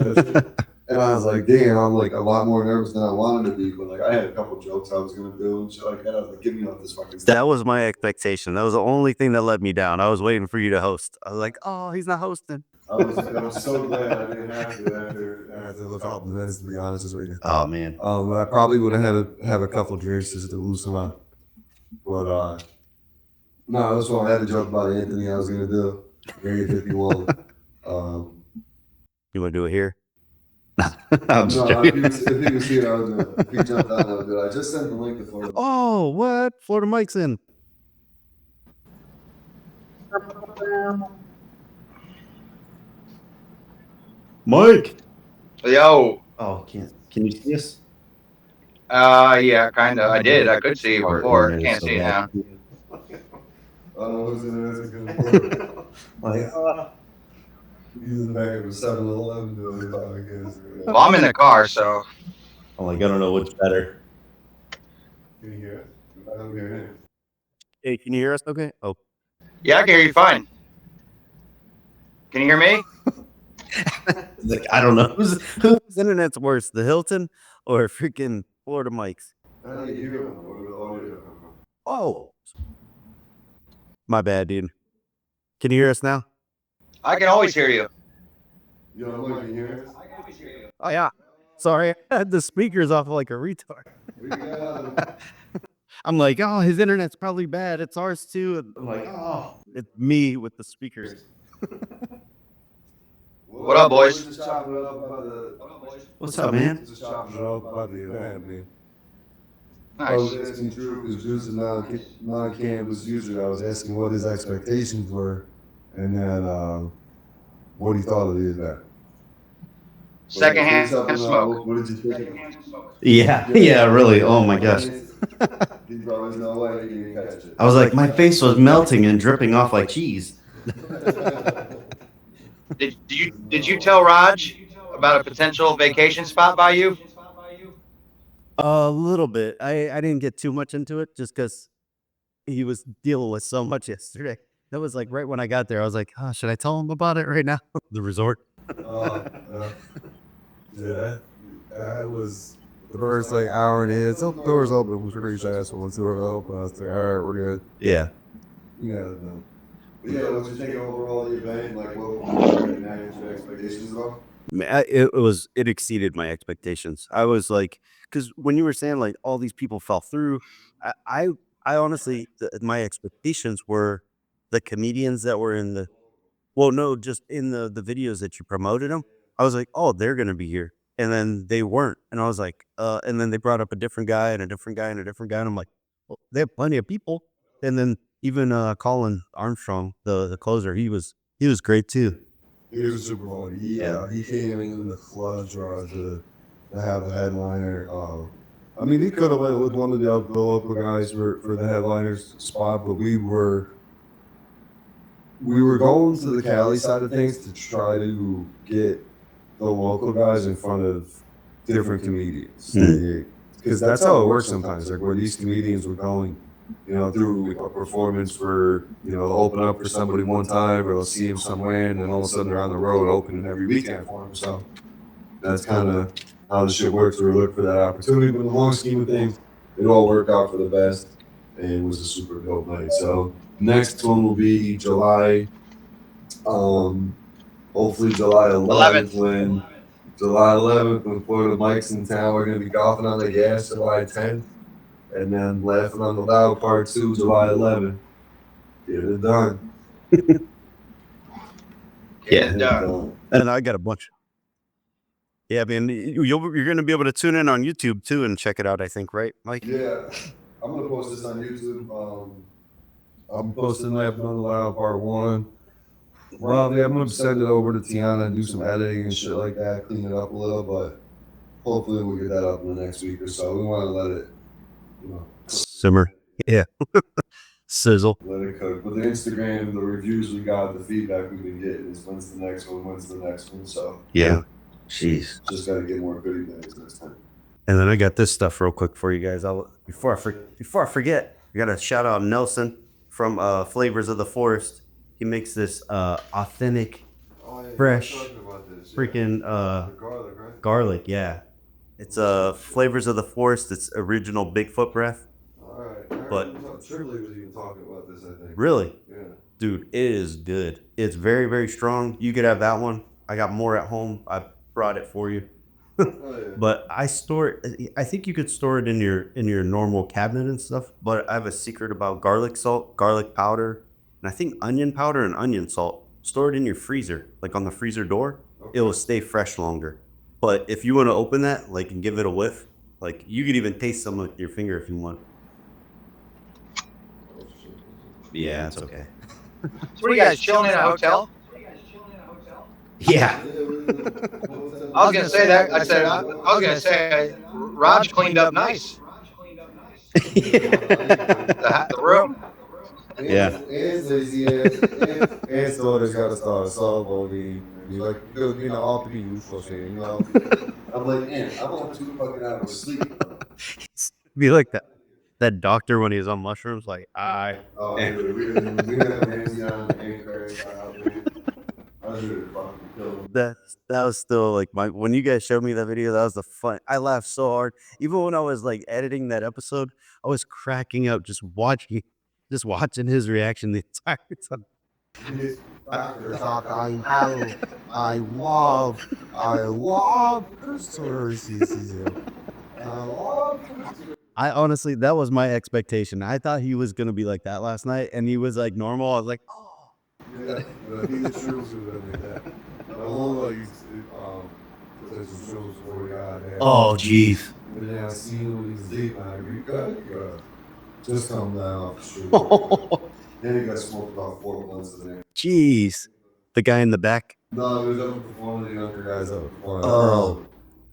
And I was like, damn, I'm like a lot more nervous than I wanted to be. But like I had a couple jokes I was going to do and shit like that. I was like, get me off this fucking stuff. That was my expectation. That was the only thing that let me down. I was waiting for you to host. I was like, oh, he's not hosting. I was so glad I didn't have to after the couple minutes, to be honest with you. Oh man. I probably would have had to have a couple drinks just to loosen up. But no, that's what I had to joke about Anthony. I was gonna do Area 51. You want to do it here? I'm just No, if joking. he was here, I would do it. If he jumped on, I would do it. I just sent the link to Florida. Oh, what? Florida Mike's in. Mike. Yo. Oh, can you see us? Yeah, kind of. I did. I could see you Our before. internet is Can't so see you bad. now. I don't know who's in there. That's good. Like, He's in the back of a 7-Eleven doing the podcast. Well, I'm in the car, so. I'm like, I don't know what's better. Can you hear it? I don't hear him. Hey, can you hear us? Okay. Oh, Yeah, I can hear you fine. Can you hear me? like, I don't know whose internet's worse, the Hilton or freaking Florida Mike's. I don't hear him. Where did the audio come from? Oh, my bad, dude. Can you hear us now? I can always hear you. Yo, Mike, can you hear us? Oh yeah. Sorry, I had the speakers off like a retard. We got him. I'm like, oh, his internet's probably bad. It's ours too. And I'm like, oh, it's me with the speakers. What up, boys? We're just chopping it up about the. What's up, man? Just chopping it up about the event, man. I Nice. was asking Drew, because Drew's a non-campus user. I was asking what his expectations were, and then what he thought of the event. Secondhand What smoke. What did you think? Yeah, really. Oh my gosh. There was no way he didn't catch it. I was like, my face was melting and dripping off like cheese. Did you tell Raj about a potential vacation spot by you? A little bit. I didn't get too much into it just because he was dealing with so much yesterday. That was like right when I got there. I was like, oh, should I tell him about it right now? The resort. Yeah, that was the first like hour and a half. So the doors open, it was pretty fast. Once the doors open, I was like, all right, we're good. Yeah. You gotta know. But yeah, what you think overall of the event? Like, what managed your expectations though? It exceeded my expectations. I was like, because when you were saying like all these people fell through, I honestly, my expectations were the comedians that were in the, well, no, just in the videos that you promoted them. I was like, oh, they're gonna be here, and then they weren't, and I was like, and then they brought up a different guy and a different guy and a different guy, and I'm like, well, they have plenty of people, and then even Colin Armstrong, the closer, he was great too. He was super funny. He came in the clutch to have the headliner. I mean, he could have went with one of the local guys for the headliner's spot, but we were going to the Cali side of things to try to get the local guys in front of different comedians. Because that's how it works sometimes. Like where these comedians were going, through a performance where, they'll open up for somebody one time or they'll see him somewhere and then all of a sudden they're on the road opening every weekend for him. So that's kind of how the shit works. We look for that opportunity. But in the long scheme of things, it all worked out for the best and it was a super dope night. So next one will be July, hopefully July 11th when Florida Mike's in town. We're going to be golfing on the gas July 10th. And then laughing on the loud part 2, July 11th. Get it done. Done. And I got a bunch. Yeah, I mean, you're going to be able to tune in on YouTube too and check it out, I think, right, Mike? Yeah, I'm gonna post this on YouTube. I'm posting Laughing on the Loud Part 1. Well, yeah, I'm going to send it over to Tiana and do some editing and shit like that, clean it up a little, but hopefully we'll get that up in the next week or so. We want to let it, Simmer. Yeah. Sizzle. let it cook. But the Instagram, the reviews we got, the feedback we've been getting is when's the next one. So Yeah. Jeez. just got to get more goodie bags next time. And then I got this stuff real quick for you guys. Before I forget, I got to shout out Nelson from Flavors of the Forest. He makes this authentic, fresh, freaking garlic, right? garlic. Yeah, it's Flavors of the Forest. It's original Bigfoot breath. All right. But Shirley was even talking about this, I think. really, Yeah. dude, it is good. It's very, very strong. You could have that one. I got more at home. I brought it for you. Oh, yeah. But I store it. I think you could store it in your normal cabinet and stuff. But I have a secret about garlic salt, garlic powder, and I think onion powder and onion salt. Store it in your freezer, like on the freezer door. Okay. It will stay fresh longer. But if you want to open that, like, and give it a whiff, like, you could even taste some with your finger if you want. Yeah, it's okay. So what are you guys chilling in a hotel? Yeah. I was gonna say that. I was gonna say Raj cleaned up nice. The room. Yeah. And lazy ass. And daughter's got to start a softball game. You like, you know, all to be useful shit, you know. I'm like, man, I'm on 2 fucking hours sleep. Be like that doctor when he's on mushrooms, like, Oh, dude, we had Ramsey on and Craig out, man. I was really fucking killed. that was still like when you guys showed me that video, that was the fun. I laughed so hard. Even when I was like editing that episode, I was cracking up just watching his reaction the entire time. Doctor talk, I love conspiracies. I honestly, that was my expectation. I thought he was gonna be like that last night, and he was like normal. I was like, oh. Yeah, he the truth like that. I don't like there's some shows for God. Oh, jeez. But then I see him with his deep, I agree. Just come down off the street. Then he got smoked about 4 months of there. Jeez, the guy in the back. No, he was up with one of the younger guys up front. Oh.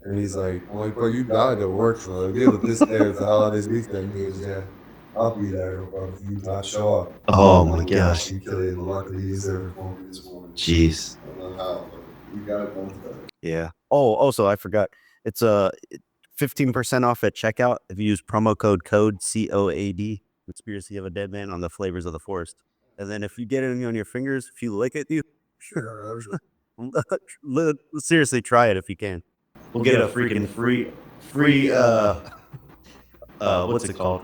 And he's like, well, bro, you died to work for it. Give it this there for all this weekend. He goes, yeah, I'll be there, bro, if you not show up. Oh my gosh. You killed it. Luckily, he's there for me this morning. Jeez. I don't know how, but we got it done today. Yeah. Oh, also, I forgot. It's 15% off at checkout if you use promo code COAD, Conspiracy of a Dead Man, on the Flavors of the Forest. And then if you get it on your fingers, if you lick it, seriously, try it if you can. We'll get a freaking free what's it called?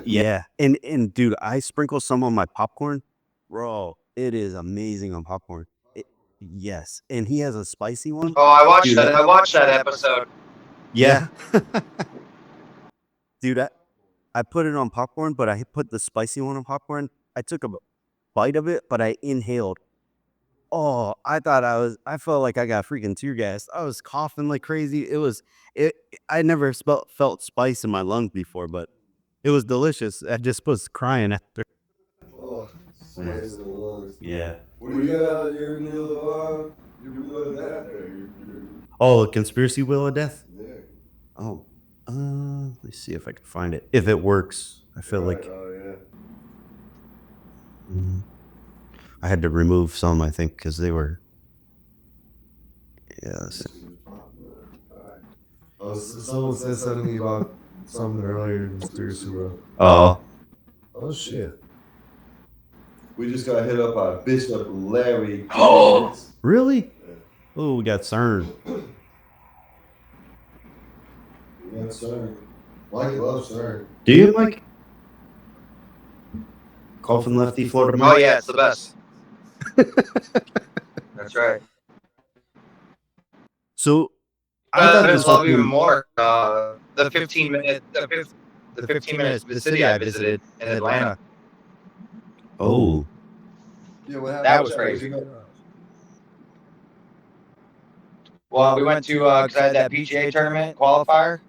Yeah. And dude, I sprinkle some on my popcorn. Bro, it is amazing on popcorn. Yes. And he has a spicy one. Oh, I watched Dude, that. I watched that episode. Yeah. Dude, I put it on popcorn, but I put the spicy one on popcorn. I took a bite of it, but I inhaled. Oh, I felt like I got freaking tear gassed. I was coughing like crazy. I never felt spice in my lungs before, but it was delicious. I just was crying after. Oh, Yeah. what do you got out of your wheel of death? Oh, Conspiracy Wheel of Death? Yeah. Oh, let's see if I can find it. If it works. I feel like Oh, yeah. I had to remove some, I think, because they were. Yeah. Someone said something to me about something earlier in Conspiracy Bro. Oh. Oh, shit. We just got hit up by Bishop Larry. Oh, really? Oh, we got CERN. Yeah, CERN. Mike loves CERN. Do you, Mike? Coffin Lefty, Florida. Oh yeah, it's the best. That's right. So, I I love even more. The 15 minutes, the 15 minutes the city I visited in Atlanta. Oh. Yeah, what happened? That was crazy. Well, we went to because I had that PGA tournament qualifier,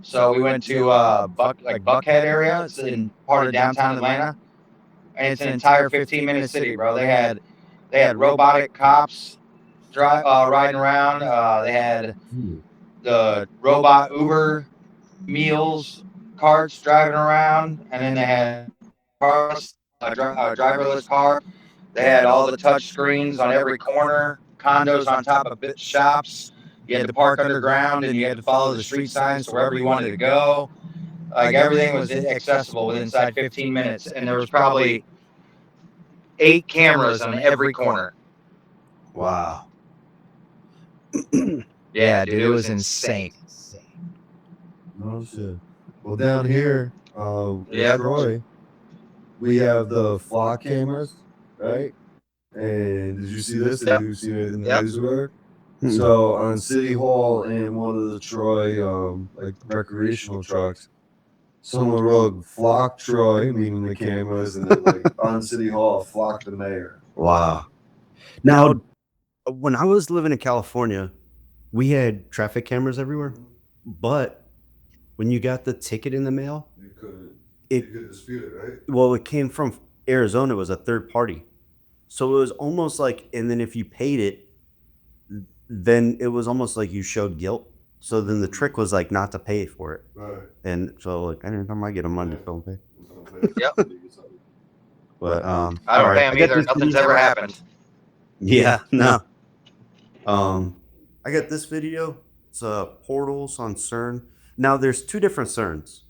so we went to Buckhead area. It's in part of downtown Atlanta, and it's an entire 15-minute city, bro. They had robotic cops riding around. They had the robot Uber meals carts driving around, and then they had cars, driverless car. They had all the touch screens on every corner, condos on top of shops. You had to park underground, and you had to follow the street signs wherever you wanted to go. Like everything was accessible within inside 15 minutes, and there was probably 8 cameras on every corner. Wow. Yeah, dude, it was insane. Oh, shit. Well, down here, Yeah. Troy, we have the flock cameras, right? And did you see this? Yep. Did you see it in the Yep. newspaper? So on City Hall and one of the Troy like recreational trucks, someone wrote "Flock Troy," meaning the cameras, and then like on City Hall, "Flock the mayor." Wow. Now, when I was living in California, we had traffic cameras everywhere, but when you got the ticket in the mail, You could it dispute it, right? well, it came from Arizona. It was a third party, so it was almost like, and then if you paid it, then it was almost like you showed guilt. So then the trick was like not to pay for it, Right. and so like anytime I get a money, don't pay. Yep. But I don't all pay right, them I got either. this Nothing's video. ever happened. Yeah, no. I got this video. It's portals on CERN. Now there's two different CERNs.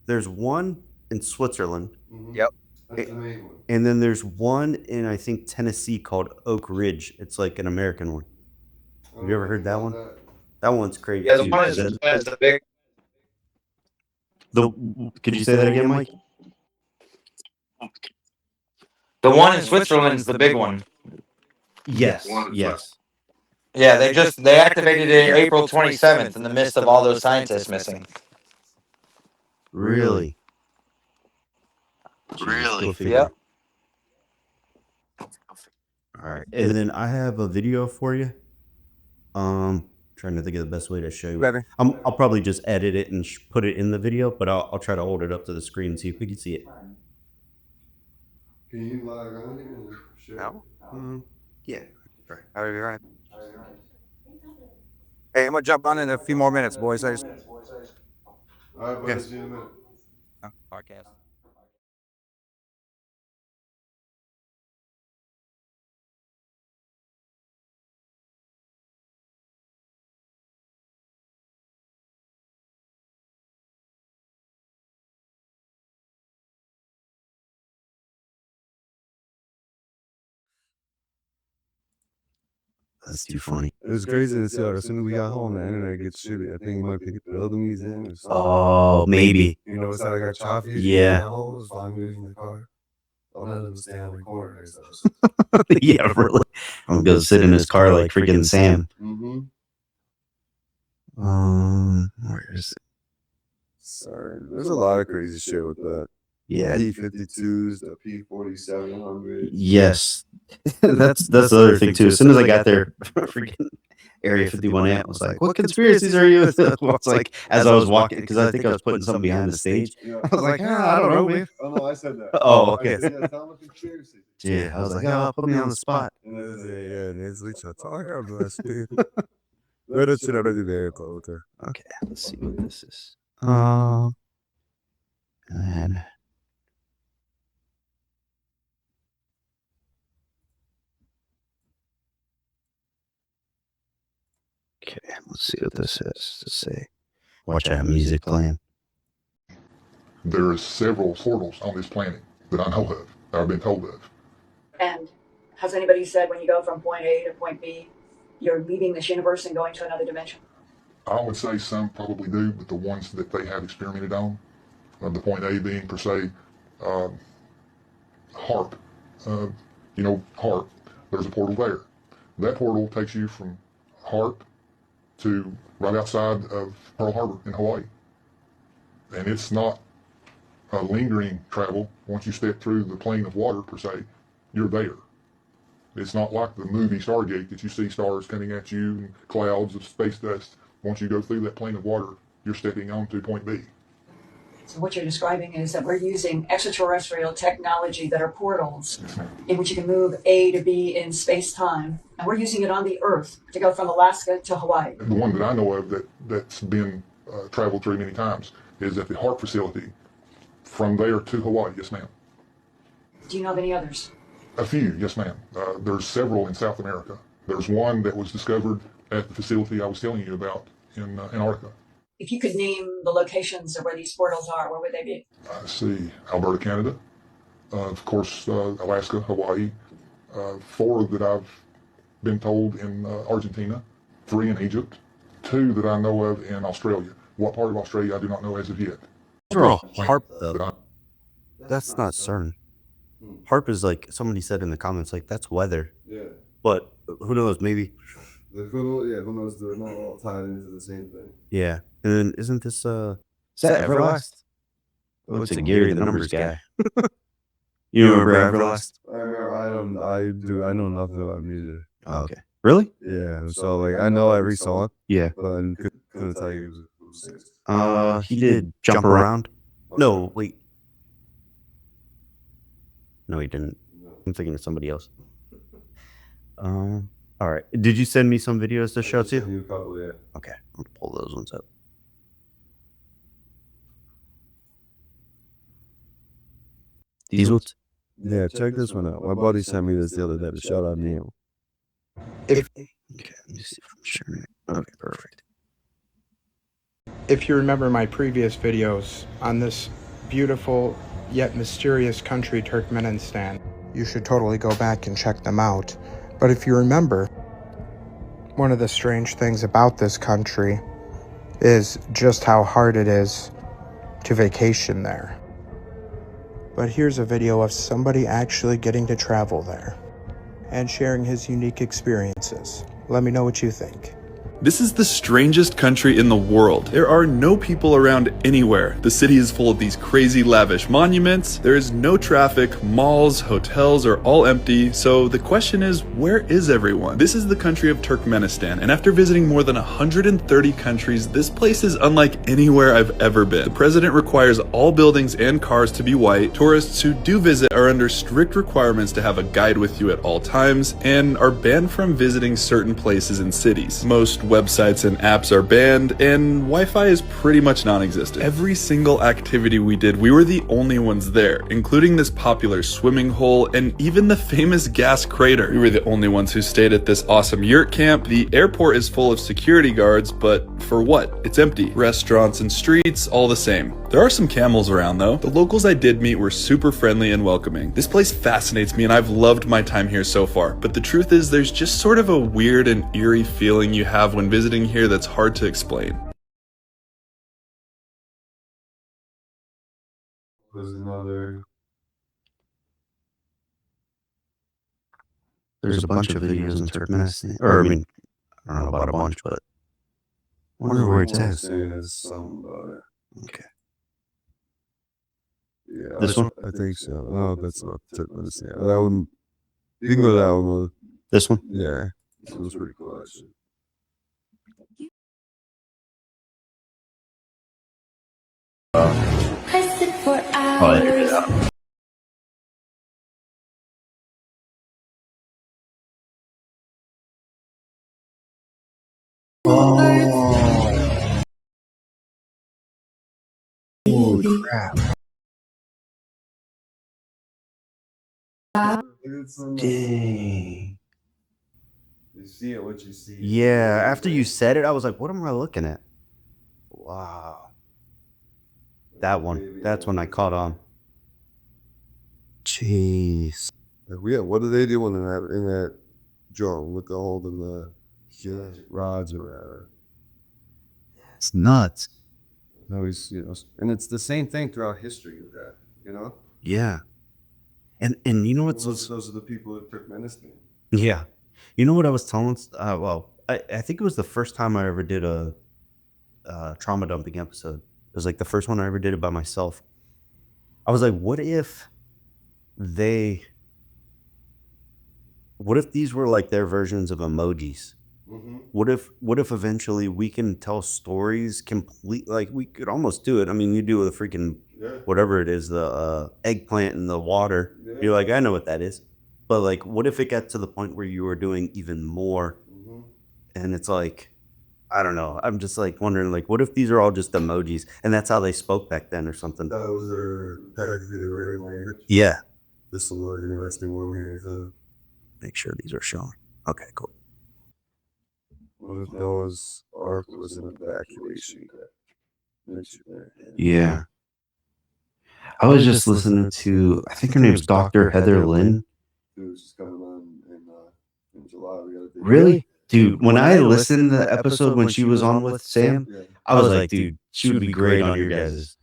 There's one in Switzerland, Yep. That's the main one. and then there's one in I think Tennessee called Oak Ridge. It's like an American one. Have you ever heard that one? That one's crazy. Yeah, the too. one is the big. Could you say that again, Mike? The one in Switzerland is the big one. Yes. Yes. Yeah, they activated it April 27th in the midst of all those scientists missing. Really? Really? Yep. All right. And then I have a video for you. Trying to think of the best way to show you. I'll probably just edit it and put it in the video, but I'll try to hold it up to the screen and see if we can see it. Can you log on and share? No? Yeah. I'll be right. Hey, I'm gonna jump on in a few more minutes, boys. All right, buddy. Yes. See you in a minute. Podcast. That's too funny. It was crazy to see how as soon as we got home, the internet gets shitty. I think he might pick the other museum or something. Oh, maybe. You know, it's how I got choppy. Yeah. As long as in the car. I'll let him stay on the corner or something. Yeah, really. I'm gonna go sit in his car like freaking Sam. Mm-hmm. Where is it? Sorry. There's a lot of crazy shit with that. Yeah. P-52s, the P-4700. Yes. That's the other thing too. As soon as I got there, freaking Area 51 ant was like, "What conspiracies are you?" It's like as I was walking, because I think I was putting something behind the stage. Yeah. I was like, I don't know, man. Oh, no, I said that. Oh, okay. I said, yeah, tell him a conspiracy. Yeah, I was like, oh, put me on the spot. And then yeah, it's like, that's all I have last day. Where did you already there, Closer? Okay, let's see what this is. And okay, let's see what this has to say. Watch, I have music playing. There are several portals on this planet that I know of, that I've been told of. And has anybody said when you go from point A to point B, you're leaving this universe and going to another dimension? I would say some probably do, but the ones that they have experimented on, the point A being per se, HARP. HARP, there's a portal there. That portal takes you from HARP to right outside of Pearl Harbor in Hawaii. And it's not a lingering travel. Once you step through the plane of water, per se, you're there. It's not like the movie Stargate that you see stars coming at you and clouds of space dust. Once you go through that plane of water, you're stepping on to point B. So what you're describing is that we're using extraterrestrial technology that are portals in which you can move A to B in space-time. And we're using it on the Earth to go from Alaska to Hawaii. The one that I know of that's been traveled through many times is at the HARP facility. From there to Hawaii, yes ma'am. Do you know of any others? A few, yes ma'am. There's several in South America. There's one that was discovered at the facility I was telling you about in Antarctica. If you could name the locations of where these portals are, where would they be? I see Alberta, Canada. Of course, Alaska, Hawaii. 4 that I've been told in Argentina. 3 in Egypt. 2 that I know of in Australia. What part of Australia I do not know as of yet. HARP though. That's not CERN. HARP is like somebody said in the comments, like that's weather. Yeah. But who knows? Maybe. Who knows? They're not all tied into the same thing. Yeah. And then isn't this is that Everlast? Looks like Gary, the numbers guy. You remember Everlast? I know nothing about music. Oh, okay. Really? Yeah, so like I know every song, Yeah. but I couldn't tell you who sings. He did Jump Around. No, wait. No, he didn't. I'm thinking of somebody else. All right. Did you send me some videos to show too? You probably, yeah. Okay, I'm gonna pull those ones up. These ones? Yeah, check this one out. My buddy sent me this the other day. Shout out Neil. Okay, let me see if I'm sharing it. Okay, perfect. If you remember my previous videos on this beautiful yet mysterious country, Turkmenistan, you should totally go back and check them out. But if you remember, one of the strange things about this country is just how hard it is to vacation there. But here's a video of somebody actually getting to travel there and sharing his unique experiences. Let me know what you think. This is the strangest country in the world. There are no people around anywhere. The city is full of these crazy lavish monuments. There is no traffic. Malls, hotels are all empty. So the question is, where is everyone? This is the country of Turkmenistan, and after visiting more than 130 countries, this place is unlike anywhere I've ever been. The president requires all buildings and cars to be white. Tourists who do visit are under strict requirements to have a guide with you at all times, and are banned from visiting certain places in cities. Most websites and apps are banned, and Wi-Fi is pretty much non-existent. Every single activity we did, we were the only ones there, including this popular swimming hole and even the famous gas crater. We were the only ones who stayed at this awesome yurt camp. The airport is full of security guards, but for what? It's empty. Restaurants and streets, all the same. There are some camels around though. The locals I did meet were super friendly and welcoming. This place fascinates me and I've loved my time here so far, but the truth is there's just sort of a weird and eerie feeling you have when visiting here that's hard to explain. There's another. There's a bunch of videos in Turkmenistan. Or, I mean, I don't know about a bunch, but I wonder where it's at. There's some about it. Okay. Yeah, This one? I think so. No, that's not Turkmenistan. That one. You can go that one. This one? Yeah. It was pretty cool, actually. Oh, yeah. Holy crap. Dang. You see it, what you see. Yeah, after you said it, I was like, what am I looking at? Wow. That one. That's when I caught on. Jeez. Yeah, what do they do in that drone with the holding the rods or whatever? It's nuts. Always, and it's the same thing throughout history of that, Yeah. And you know what's those are the people in Turkmenistan. Yeah. You know what I was telling? Well, I think it was the first time I ever did a trauma dumping episode. It was like the first one I ever did it by myself. I was like, what if these were like their versions of emojis? Mm-hmm. What if eventually we can tell stories complete, like we could almost do it. I mean, you do with a freaking whatever it is, the eggplant in the water. Yeah. You're like, I know what that is. But like, what if it got to the point where you were doing even more? Mm-hmm. And it's like, I don't know. I'm just like wondering, like, what if these are all just emojis and that's how they spoke back then or something? Those are technically the written language. Yeah. This is a little interesting one here. So. Make sure these are shown. Okay, cool. What if Noah's Ark was an evacuation? Yeah. I was just listening to, I think her name's Dr. Heather Lynn. Who's coming on in July. We got Really? Dude, when I listened to the episode when she was on with Sam, I was like, dude, she would be great on your guys'.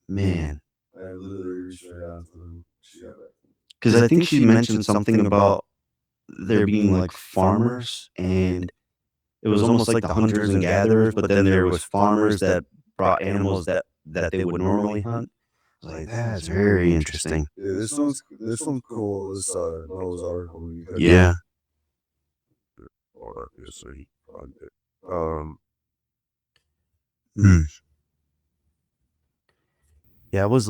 Man. I literally reached right out to them. Because I think she mentioned something about there being like farmers, and it was almost like the hunters and gatherers, but then there was farmers that brought animals that they would normally hunt. Like, that's very interesting. Yeah, this one's cool. This Noah's article. Yeah. Hmm. Yeah, we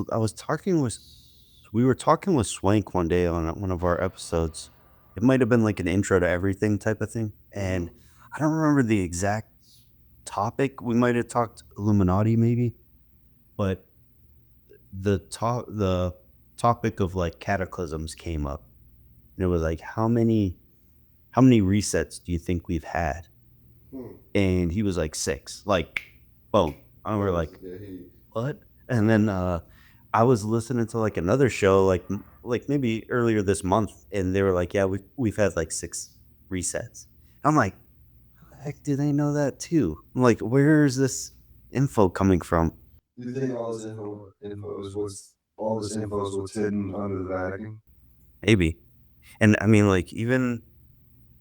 were talking with Swank one day on one of our episodes. It might have been like an intro to everything type of thing. And I don't remember the exact topic. We might have talked Illuminati maybe, but the topic of like cataclysms came up. And it was like, how many resets do you think we've had? And he was like 6. Like, boom. And we're like, what? And then I was listening to like another show like maybe earlier this month, and they were like, yeah, we've had like 6 resets. I'm like, how the heck do they know that too? I'm like, where is this info coming from? Do you think all this info is what's hidden under the Vatican? Maybe. And I mean, like even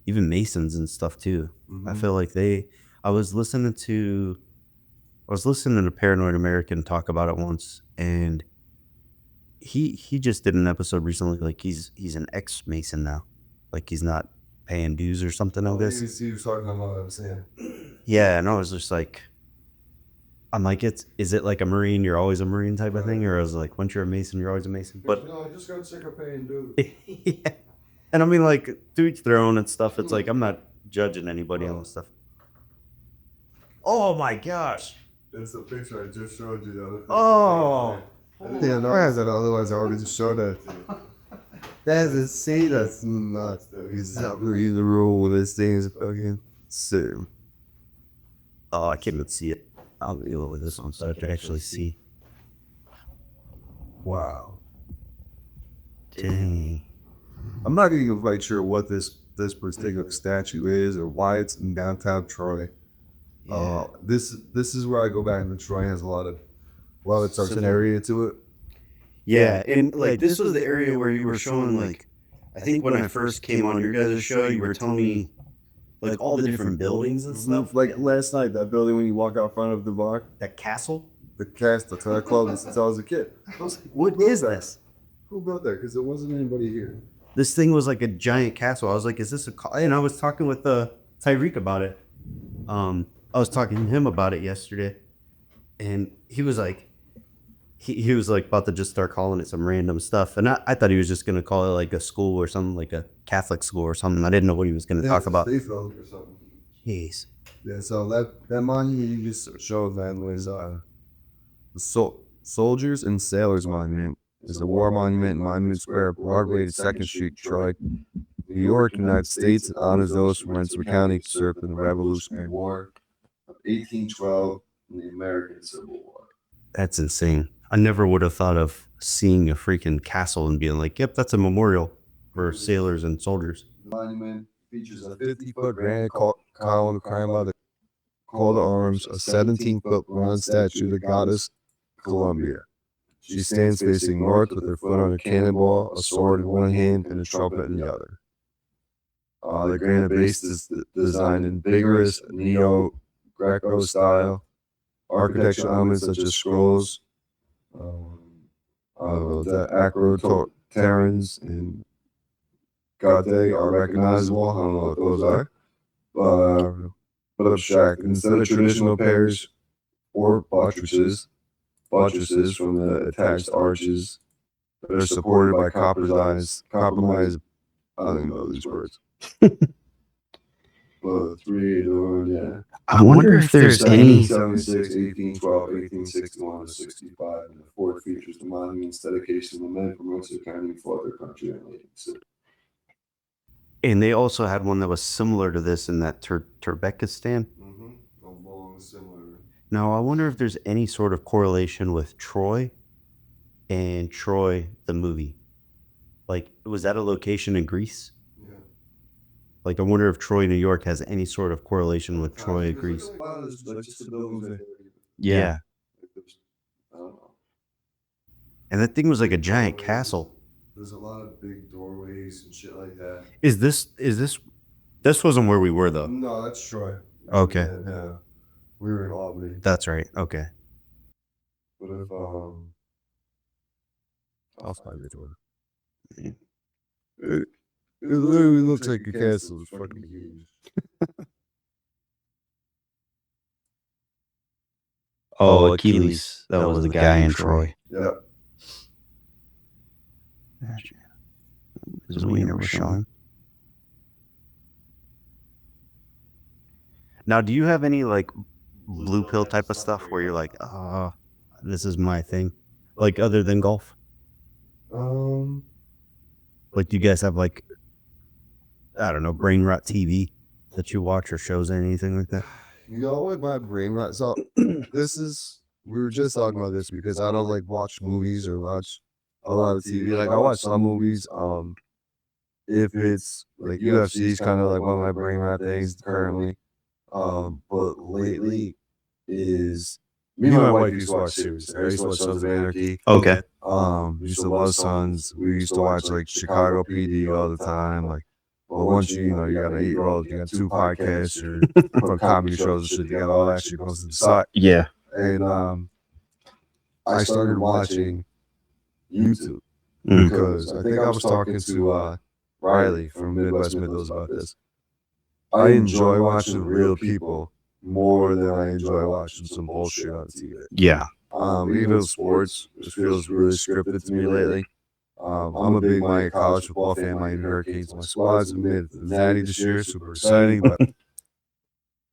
Masons and stuff too. I feel like I was listening to Paranoid American talk about it once, and he just did an episode recently. Like he's an ex-Mason now, like he's not paying dues or something. I guess He was talking about what I was saying. Yeah, and I was just like, I'm like, is it like a Marine? You're always a Marine type of thing, or is it like once you're a Mason, you're always a Mason? But no, I just got sick of paying dues. Yeah. And I mean, like, to each their own and stuff. It's like I'm not judging anybody on this stuff. Oh my gosh! That's the picture I just showed you the other day. Oh. Yeah, no, otherwise I already just showed that to you. That's insane. That's nuts. He's not really the rule with this thing is fucking sick. Oh, I can't even see it. I'll deal with this one so I can actually see. Wow. Dang. I'm not even quite sure what this particular statue is or why it's in downtown Troy. Yeah. This is where I go back, and Troy has a lot of its area to it. Yeah, and like this was the area where you were showing, like, I think when I first came on your guys' show, you were telling me like all the different buildings and stuff. Like last night, that building when you walk out front of the bar, That castle. the club since I was a kid. I was like, what is this? Who built that? Because there wasn't anybody here. This thing was like a giant castle. I was like, is this and I was talking with Tyreek about it. I was talking to him about it yesterday, and he was like, he was like about to just start calling it some random stuff, and I thought he was just gonna call it like a school or something, like a Catholic school or something. I didn't know what he was gonna talk about. Or something. Jeez. Yeah, so that monument you just showed then was the Soldiers and Sailors Monument. It's a war monument in Monument Square, Broadway to 2nd Street, Troy, New York, United States, and honors those from Rensselaer County served in the Revolutionary War of 1812 and the American Civil War. That's insane. I never would have thought of seeing a freaking castle and being like, yep, that's a memorial for sailors and soldiers. The monument features a 50-foot granite column crowned by the coat of arms, a 17-foot bronze statue of the goddess Columbia. She stands facing north with her foot on a cannonball, a sword in one hand, and a trumpet in the other. The granite base is designed in vigorous neo-Greco style. Architectural elements such as scrolls, the acroterrans and Gaudet are recognizable. I don't know what those are, but abstract. Instead of traditional pairs or buttresses from the attached arches that are supported by compromised, I don't know these words. But 3 door, yeah. I wonder if there's any. 1876, 1812, 1861, 65, and the fourth features the monument's dedication to men from Rensselaer County who fought their country and nation. And they also had one that was similar to this in that Turkmenistan. Similar. Now, I wonder if there's any sort of correlation with Troy and Troy, the movie. Like, was that a location in Greece? Yeah. Like, I wonder if Troy, New York has any sort of correlation with Troy, Greece. Yeah. I don't know. And that thing was like a giant castle. There's a lot of big doorways and shit like that. This wasn't where we were, though. No, that's Troy. Okay. Yeah. We were in Albany. That's right. Okay. But if I'll find it for you. It literally looks like a castle. It's fucking huge. Oh, Achilles. That was the guy in Troy. Yeah. His wiener was showing. Now, do you have any like blue pill type of stuff where you're like, this is my thing, like other than golf? Like, do you guys have like, I don't know, brain rot TV that you watch or shows or anything like that? You know what my brain rot? So we were just talking about this because I don't like watch movies or watch a lot of TV. Like I watch some movies. If it's like UFC is kind of like one of my brain rot things currently. But lately is me and my wife used to watch series. I used to watch Sons of Anarchy. Okay. We used to love Sons. We used to watch like Chicago PD all the time. Like, well, once you got an 8-year-old, you got 2 podcasts or from comedy shows and shit. You got all that shit goes to the side. Yeah. And I started watching YouTube because I think I was talking to Riley from Midwest Mythos about this. I enjoy watching real people more than I enjoy watching some bullshit on TV. Yeah. Even sports, it feels really scripted to me lately. I'm a big Miami college football fan, Miami Hurricanes. My squad's made the Natty this year, super exciting, but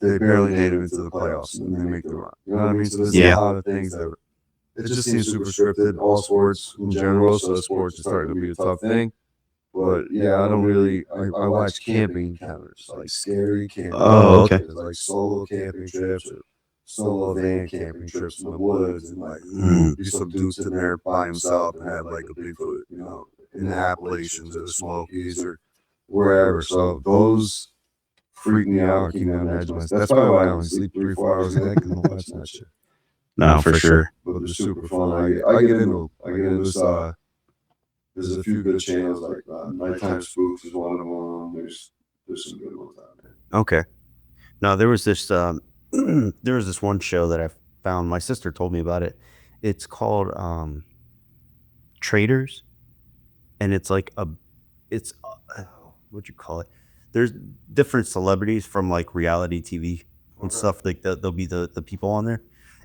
they barely made it into the playoffs and they make the run. You know what I mean? So there's a lot of things that it just seems super scripted, all sports in general, so sports is starting to be a tough thing. But yeah, I don't really. I watch camping encounters, like scary camping. Oh, okay. Like solo camping trips or solo van camping trips in the woods, and like be some dudes in there by himself and have like a Bigfoot, in the Appalachians or the Smokies or wherever. So those freak me out, keep me on edge. That's probably why I only sleep 3-4 hours a night because I'm watching that shit. No, for sure. But they're super fun. I get into this. There's a few good channels like Nighttime Spooks is one of them. There's some good ones out there. Okay. Now there was this one show that I found. My sister told me about it. It's called Traders, and it's like what'd you call it? There's different celebrities from like reality TV and stuff like that. There'll be the people on there,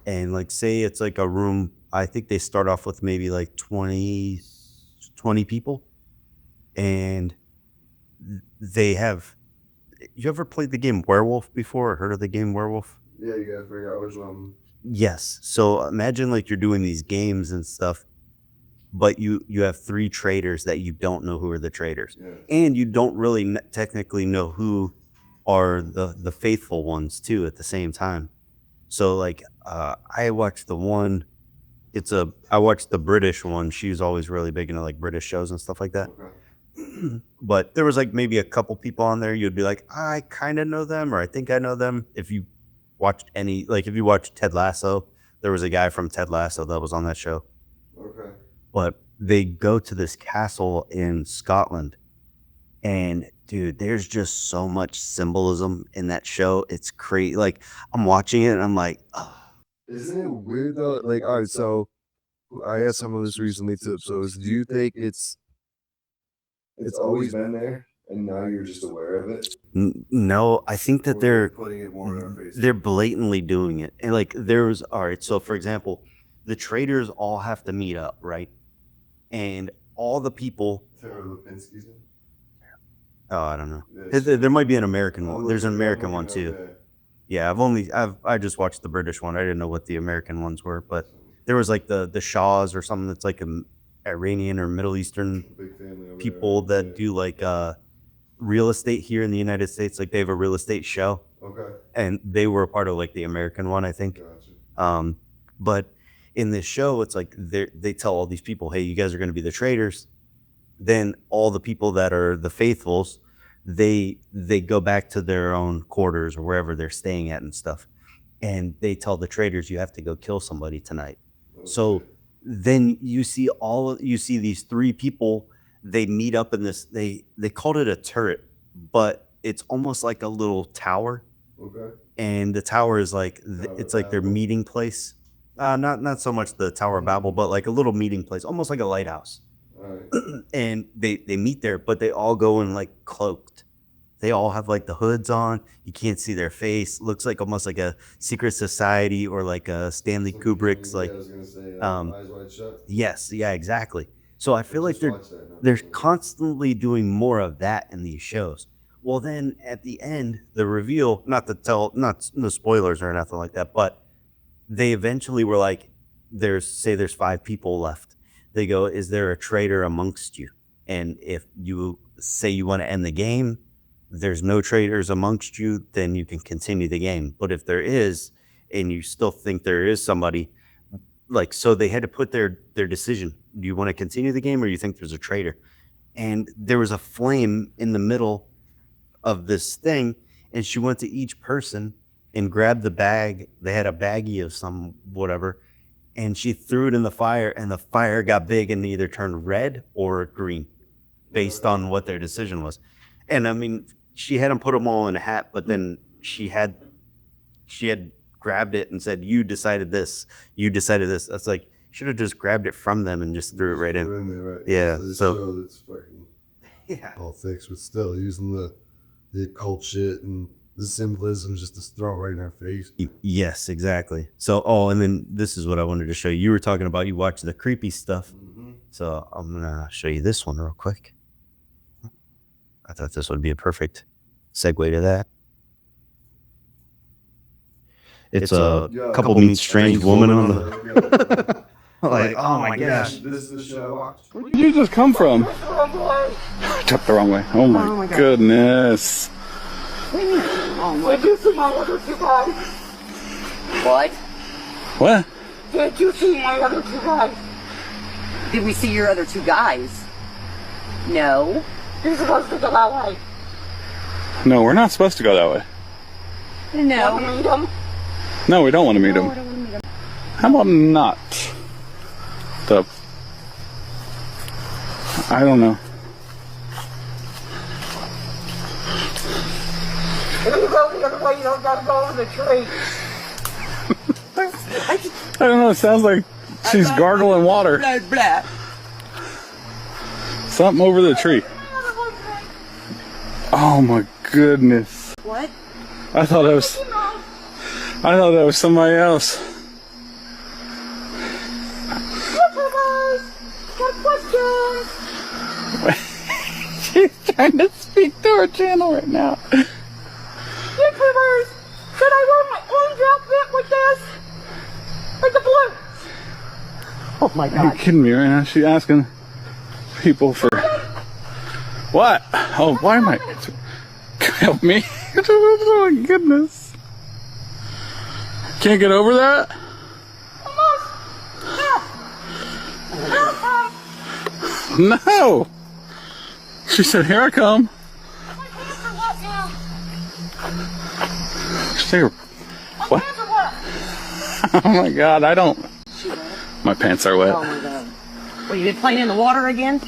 and like say it's like a room. I think they start off with maybe like 20 people, and they have. You ever played the game Werewolf before or heard of the game Werewolf? Yeah, you gotta figure out which one. Yes. So imagine like you're doing these games and stuff, but you have 3 traders that you don't know who are the traders, and you don't really technically know who are the faithful ones too at the same time. So like I watched the one. I watched the British one. She's always really big into like British shows and stuff like that. Okay. But there was like maybe a couple people on there. You'd be like, I kind of know them, or I think I know them. If you watched if you watched Ted Lasso, there was a guy from Ted Lasso that was on that show. Okay. But they go to this castle in Scotland, and dude, there's just so much symbolism in that show. It's crazy. Like I'm watching it and I'm like, oh. Isn't it weird though? Like, all right, so I asked some of this recently too. So, do you think it's always been there, and now you're just aware of it? No, I think that they're putting it more in our face. They're blatantly doing it, and like all right. So, for example, the traders all have to meet up, right? And all the people. Oh, I don't know. There might be an American one. There's an American one too. Yeah, I just watched the British one. I didn't know what the American ones were, but there was like the Shaws or something that's like an Iranian or Middle Eastern people that do like real estate here in the United States. Like they have a real estate show. Okay. And they were a part of like the American one, I think. Gotcha. But in this show, it's like they tell all these people, hey, you guys are going to be the traders. Then all the people that are the faithfuls, they go back to their own quarters or wherever they're staying at and stuff, and they tell the traders, you have to go kill somebody tonight. Okay. So then you see these 3 people, they meet up in this, they called it a turret, but it's almost like a little tower. Okay. And the tower is like it's like their meeting place. Not so much the Tower of Babel, but like a little meeting place, almost like a lighthouse. And they meet there, but they all go in like cloaked. They all have like the hoods on. You can't see their face. Looks like almost like a secret society or like a Stanley Kubrick's like. I was gonna say, Eyes Wide Shut. Yes, yeah, exactly. So I feel like they're constantly doing more of that in these shows. Well, then at the end, the reveal, not no spoilers or nothing like that, but they eventually were like, there's 5 people left. They go, is there a traitor amongst you? And if you say you want to end the game, there's no traitors amongst you, then you can continue the game. But if there is, and you still think there is somebody, like, so they had to put their decision. Do you want to continue the game or you think there's a traitor? And there was a flame in the middle of this thing, and she went to each person and grabbed the bag. They had a baggie of some whatever, and she threw it in the fire, and the fire got big and either turned red or green based on what their decision was. And I mean, she had them put them all in a hat, but then she had grabbed it and said, you decided this. That's like, should have just grabbed it from them and just threw it right in. Right. Yeah. So it's fucking all fixed, but still using the occult shit and the symbolism just to throw it right in our face. Yes, exactly. So, and then this is what I wanted to show you. You were talking about you watch the creepy stuff. So I'm going to show you this one real quick. I thought this would be a perfect segue to that. It's a couple meet strange woman on the... like, oh my gosh. This is the show I watched. Where did you just come from? I took the wrong way. Oh my goodness. Did you see my other 2 guys? What? What? Did you see my other 2 guys? Did we see your other 2 guys? No. You're supposed to go that way. No, we're not supposed to go that way. No. Want to meet them? No, we don't want to meet him. I don't want to meet them. How about not? I don't know. If you go the other way, you don't gotta go in the tree. I don't know, it sounds like she's gargling water. Blah, blah. Something over the tree. Oh my goodness. What? I thought that was somebody else. She's trying to speak to our channel right now. YouTubers, should I wear my orange outfit with this? Or the blue? Oh my Are you God. kidding me right now? She's asking people for what? Oh, why am I? Help me! Oh my goodness! Can't get over that? No! She said, "Here I come." She said, "What?" Oh my God! I don't. My pants are wet. Oh my God. What, you been playing in the water again?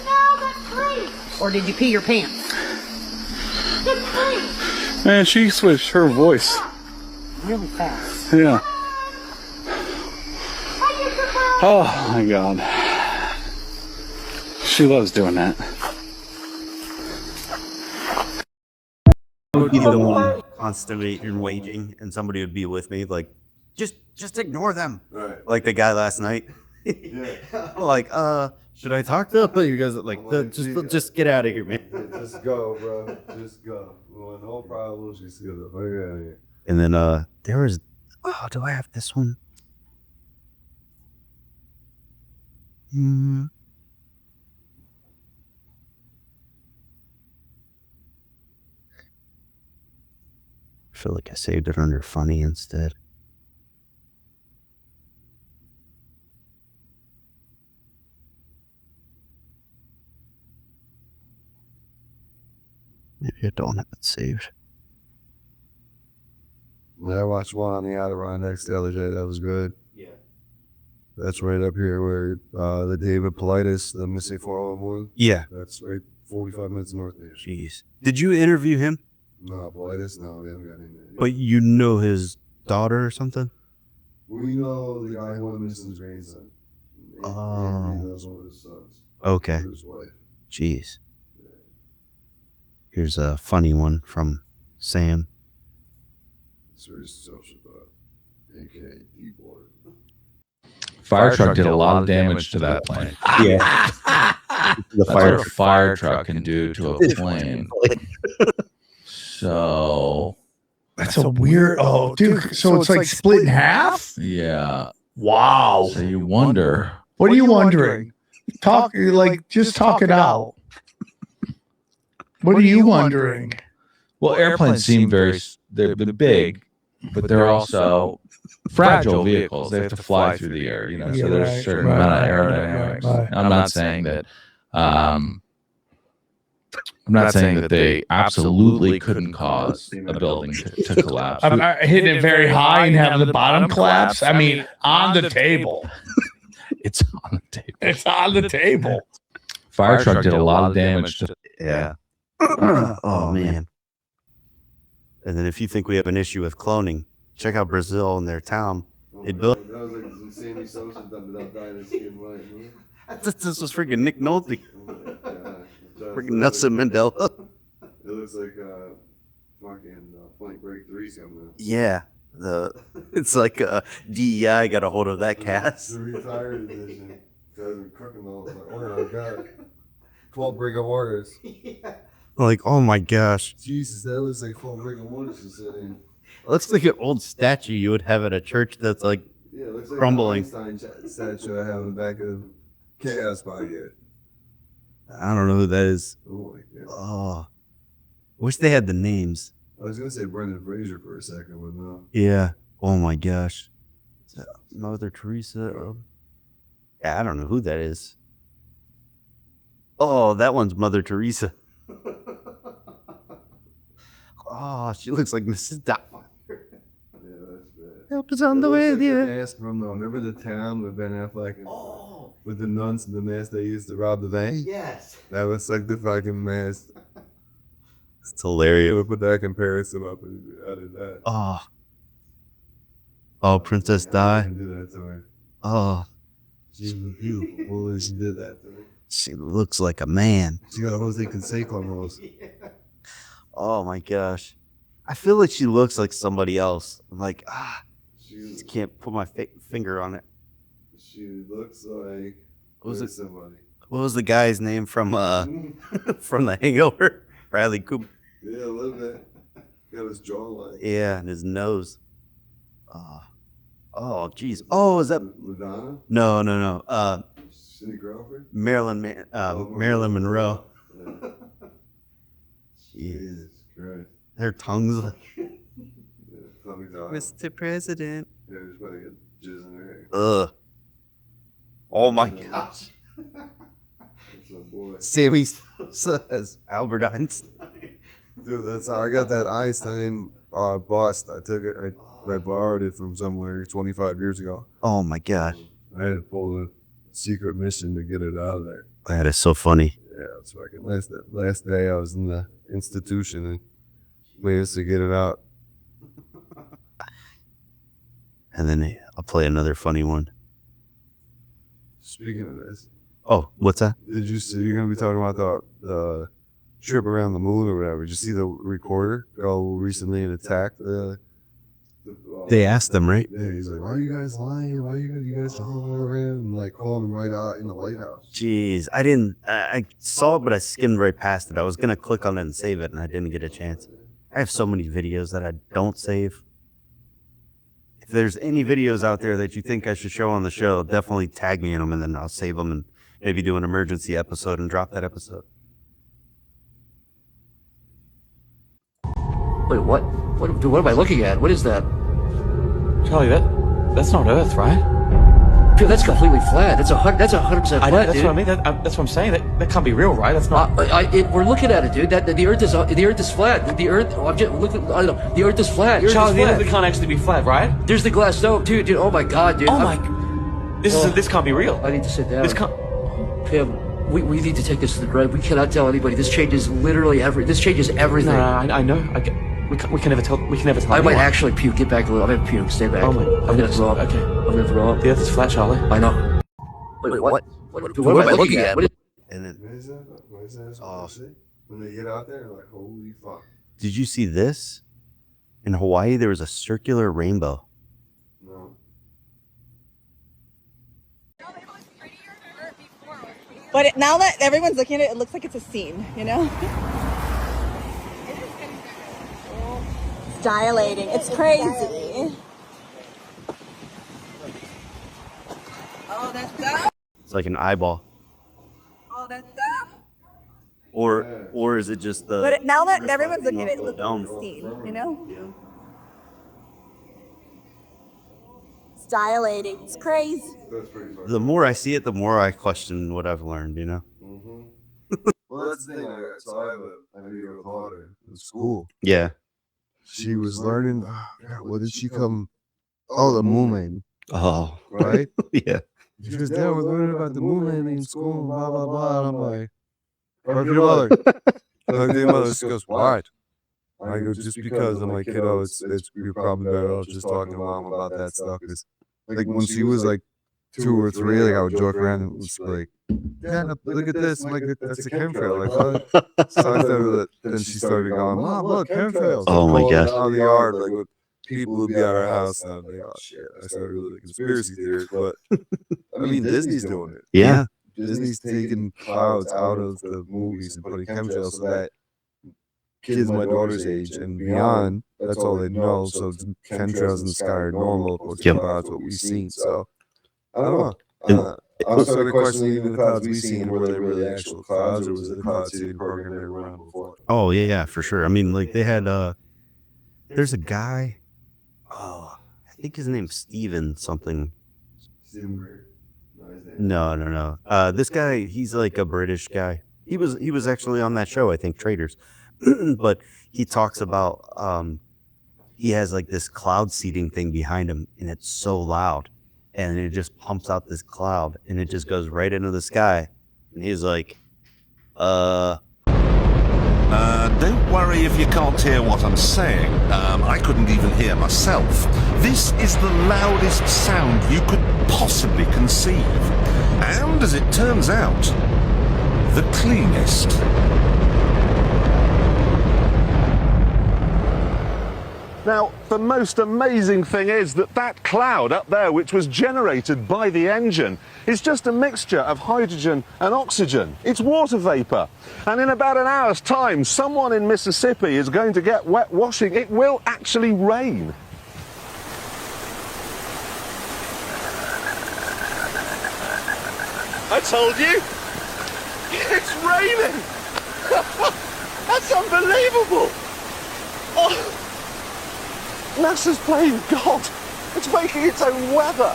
No, that's free. Or did you pee your pants? It's free. Man, she switched her voice. Really fast. Yeah. Oh my God. She loves doing that. I would be the one constantly waging, and somebody would be with me, like, just ignore them. Right. Like the guy last night. Yeah. Like, should I talk to you guys? Like, just get out of here, man. Just go, bro. Just go. No problems. Just get the fuck out of here. And then there was, do I have this one? I feel like I saved it under funny instead. Maybe I don't have it saved. Yeah, I watched one on the Adirondacks the other day. That was good. Yeah. That's right up here where the David Politis, the missing 401. Yeah. That's right 45 minutes north there. Jeez. Did you interview him? No, Politis? No, we haven't got in there. But you know his daughter or something? We know the guy who went missing his grandson. Oh. And he knows one of his sons. Okay. His wife. Jeez. Here's a funny one from Sam. It's very social, aka D-boy. Fire truck did a lot of damage to that plane. Yeah. That's what a fire truck can do to a plane. So That's a weird. Oh, dude. So it's like split in half? yeah. Wow. So you wonder. What are you wondering? Talk, like, just talk it out. What are you wondering? Well, airplanes seem they're big, but they're also fragile vehicles. They have to fly through the air, so there's a certain amount of aerodynamics. Right. I'm not saying that they absolutely couldn't cause a building to collapse. I'm hitting it very high and having the bottom collapse. I mean, on the table. It's on the table. It's on the table. Fire truck did a lot of damage to. Yeah. Oh, man. And then if you think we have an issue with cloning, check out Brazil and their town. They built. That was like some Sammy Sosa done without dying of skin white. This was freaking Nick Nolte. Oh my God. Freaking Nelson Mandela. It looks like fucking Point Break 3's coming out. Yeah. It's like DEI got a hold of that cast. The retired edition. Guys are cooking all the time. Oh my God. 12 rigor mortars. Like, oh my gosh. Jesus, that looks like 12 rigor mortars is in. Looks like an old statue you would have at a church that's like It looks like crumbling. the Einstein statue I have in the back of Chaos by here. I don't know who that is. Oh my God. Oh. Wish they had the names. I was going to say Brendan Fraser for a second, but no. Yeah. Oh my gosh. Is that Mother Teresa? Yeah, I don't know who that is. Oh, that one's Mother Teresa. Oh, she looks like Mrs. Doubtfire. Yeah, that's bad. Help is on the way, Like dear. the mask from remember the town with Ben Affleck and with the nuns and the mask they used to rob the bank? Yes. That looks like the fucking mask. It's hilarious. We'll put that comparison up and added that. Oh. Oh, Princess Di. Do that to her. Oh. She's beautiful when she did that to her. She looks like a man. She got Jose Canseco almost. Oh my gosh. I feel like she looks like somebody else. I'm like, just can't put my finger on it. She looks like somebody. What was the guy's name from from The Hangover? Bradley Cooper. Yeah, a little bit. Got his jawline. Yeah, and his nose. Oh, geez. Oh, is that Madonna? No. Cindy Crawford? Marilyn Monroe. Jesus Christ. Their tongues like, Mr. Mr. President. Yeah, just about to get jizz in her hair. Ugh. Oh my gosh. That's my boy. Sammy says Albert Einstein. Dude, that's how I got that Einstein bust. I took it. I borrowed it from somewhere 25 years ago. Oh my gosh. I had to pull a secret mission to get it out of there. That is so funny. Yeah, it's fucking last day I was in the institution and managed to get it out. And then I'll play another funny one. Speaking of this, Oh, what's that? did you see you're gonna be talking about the trip around the moon or whatever? Did you see the recorder go recently and attacked the They asked them, right? Yeah, he's like, why are you guys lying? Why are you guys all around and like calling him right out in the White House? Jeez, I didn't. I saw it, but I skimmed right past it. I was gonna click on it and save it, and I didn't get a chance. I have so many videos that I don't save. If there's any videos out there that you think I should show on the show, definitely tag me in them, and then I'll save them and maybe do an emergency episode and drop that episode. Wait, what? What am I looking at? What is that? Charlie, that's not Earth, right? Dude, that's completely flat. That's 100% flat, I know, that's dude. what I mean. That's what I'm saying. That can't be real, right? That's not. We're looking at it, dude. The Earth is flat. The Earth. I'm just looking. I don't know. The Earth is flat. Charlie, the Earth Earth can't actually be flat, right? There's the glass dome, dude. Oh my god, dude. Oh my. This can't be real. I need to sit down. This can't. Pim, we need to take this to the grave. We cannot tell anybody. This changes literally This changes everything. No, I know. We can never tell. We can never tell. I might anyone. actually puke. Get back a little. I'm gonna puke. Stay back. Oh my. I'm gonna throw up. Okay. I'm gonna throw up. The Earth is flat, Charlie. I know. Wait, what? What am I looking at? And then, when they get out there, like, holy fuck. did you see this? In Hawaii, there was a circular rainbow. No. But now that everyone's looking at it, it looks like it's a scene, you know? It's dilating. It's crazy. Oh, that's dope. It's like an eyeball. Oh, that's dope. Or is it just the... But now that everyone's looking at it, it looks like dome? a scene, you know? It's dilating. It's crazy. That's pretty funny. The more I see it, the more I question what I've learned, you know? Well, that's the thing. So I have a video daughter in school. Yeah. She was learning. What did she come? Oh, the moon landing. Oh. Right? Yeah. She goes, Dad, we're learning about the moon landing in school, blah, blah, blah. And I'm like, talk to your mother. Talk to your mother. She goes, what? I go, just because. I'm like, kiddo, you're probably better off just talking to mom about that stuff. Because, like, when she was like 2 or 3, like, I would joke around and was like, Dad, look at this. I'm like, that's a chemtrail. Like, what? So I started, then she started going, Mom, look, chemtrails. Oh my gosh. Out the yard, like, people would be at our house. And I'm like, oh, shit. I started with a conspiracy theory. But, I mean, Disney's doing it. Yeah. Disney's taking clouds out of the movies and putting chemtrails so that kids my daughter's age and beyond, that's all they know. So chemtrails in the sky are normal. That's what we've seen. So I don't know. I started questioning even the clouds we've seen. Were they really actual clouds, or was it a cloud seeding program they were running before? Oh, yeah, for sure. I mean, like, they had, there's a guy, I think his name's Steven something. No. This guy, he's like a British guy. He was actually on that show, I think, Traders. But he talks about he has like this cloud seeding thing behind him, and it's so loud, and it just pumps out this cloud, and it just goes right into the sky. And he's like, Don't worry if you can't hear what I'm saying. I couldn't even hear myself. This is the loudest sound you could possibly conceive. And as it turns out, the cleanest. Now, the most amazing thing is that cloud up there, which was generated by the engine, is just a mixture of hydrogen and oxygen. It's water vapor. And in about an hour's time, someone in Mississippi is going to get wet washing. It will actually rain. I told you! It's raining! That's unbelievable! Oh. NASA's playing God. It's making its own weather.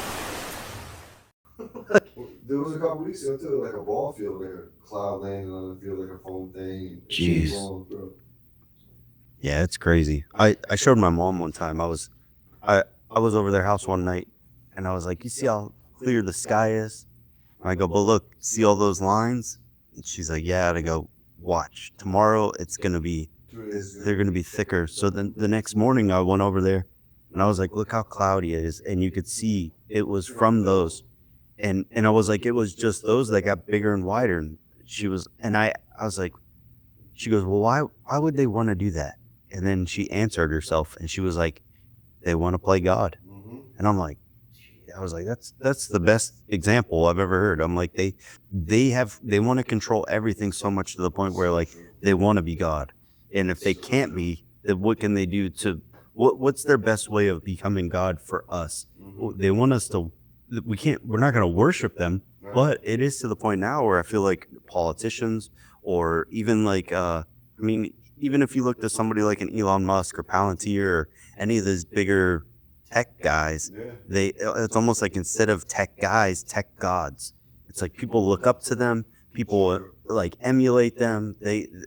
There was a couple weeks ago too, like a ball field, like a cloud landing on the field, like a foam thing. Jeez. Yeah, it's crazy. I showed my mom one time. I was over their house one night, and I was like, "You see how clear the sky is?" And I go, "But look, see all those lines?" And she's like, "Yeah." And I go, "Watch. Tomorrow they're gonna be thicker." So then the next morning I went over there, and I was like, "Look how cloudy it is," and you could see it was from those. And I was like, it was just those that got bigger and wider. And she was, and I was like, she goes, "Well, why would they want to do that?" And then she answered herself, and she was like, "They want to play God." And I'm like, I was like, that's the best example I've ever heard. I'm like, they want to control everything so much to the point where like they want to be God. And if they can't be, then what can they do to, what's their best way of becoming God for us? They want us to, we're not going to worship them, but it is to the point now where I feel like politicians or even like, even if you looked at somebody like an Elon Musk or Palantir or any of these bigger tech guys, it's almost like instead of tech guys, tech gods. It's like people look up to them, people like emulate them,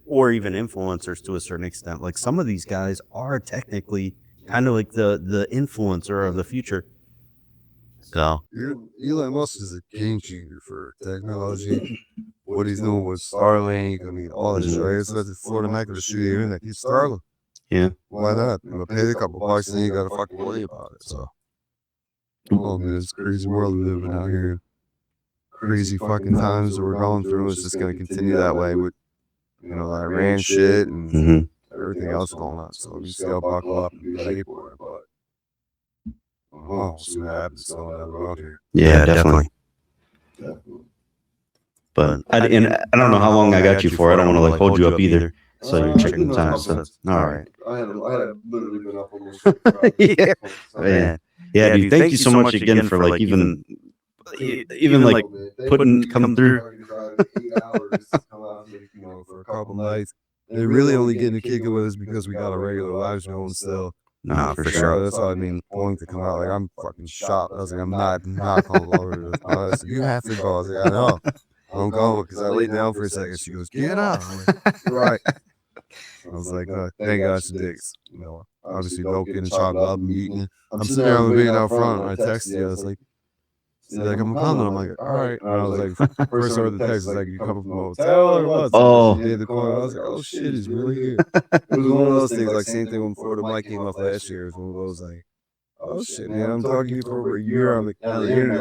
or even influencers to a certain extent. Like some of these guys are technically kind of like the influencer of the future. So Elon Musk is a game changer for technology. What he's doing with Starlink, all this, right? So that's Florida Mac to shoot the internet. He's Starlink. Yeah. Why not? I'm gonna pay a couple bucks and then you gotta fucking worry about it. So, oh man, it's a crazy world we live in out here. crazy fucking times that we're going through. It's just going to continue that way with, you know, the Iran shit and everything else going on. So we just got to buckle up and be ready for it. But we'll see what happens down the road here. Yeah, definitely. But I don't know how long I got you for. I don't want to like hold you up either. So you're checking the time. So all right. I had literally been up almost. Yeah, man. Yeah, dude. Thank you so much again for like even like coming through. 8 hours to come out, you know, for a couple nights. They're really only getting to kick it with us because we got a regular lives going still. Nah, for sure. That's all I mean. Pulling to come out, like I'm fucking shocked. I was like, I'm not calling over this. You have to go. I was like, I know. I'm going because I laid down for a second. She goes, get up. I'm like, right. I was like, thank God she digs. You know, obviously, don't get chopped up and eating. I'm sitting there with being out front, and I texted you. I was like, I'm coming. I'm like, all right. And I was like, first I heard the text, was like, you coming from a hotel or what? Oh. She did the corner. I was like, oh shit, he's really here. It was one of those things, like same thing when Florida Mike came up last year. It was one of those like, oh shit, man, I'm talking to you for over a year. I'm like,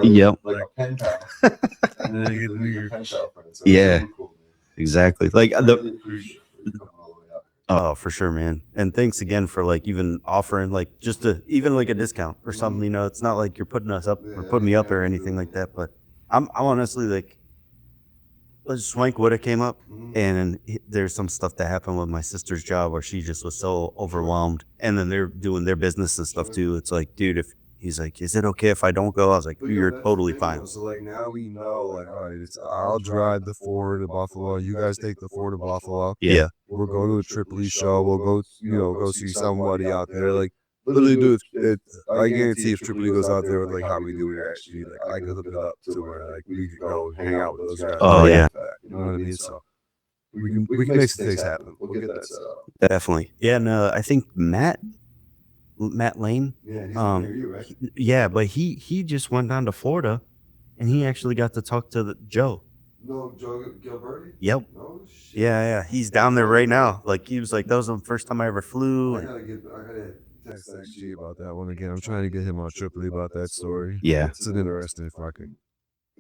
yep. Like a pen pal. And then you get the new pen pal friends. Yeah, exactly. Like oh, for sure, man. And thanks again for like even offering like just even like a discount or something. You know, it's not like you're putting us up or putting me up or anything like that. But I'm honestly like, Swank would have came up, and there's some stuff that happened with my sister's job where she just was so overwhelmed, and then they're doing their business and stuff too. It's like, dude, if he's like, is it okay if I don't go? I was like, you're totally fine. So like now we know, like, all right, I'll drive the 4 to Buffalo. You guys take the 4 to Buffalo. Yeah. We'll go to a Tripoli show. We'll go, go see somebody out there. Like, literally, dude, I guarantee if Tripoli goes out there with like how we do it, actually, like I could hook it up to where like we could go hang out with those guys. Oh yeah. You know what I mean? So we can make some things happen. We'll get that set up. Definitely. Yeah, and I think Matt Lane. Yeah, he's near you, right? Yeah, but he just went down to Florida, and he actually got to talk to Joe. No, Joe Gilberti? Yep. Oh, shit. Yeah. He's down there right now. Like he was like, that was the first time I ever flew. I gotta text XG about that one again. I'm trying to get him on Tripoli about that story. Yeah. It's an interesting fucking.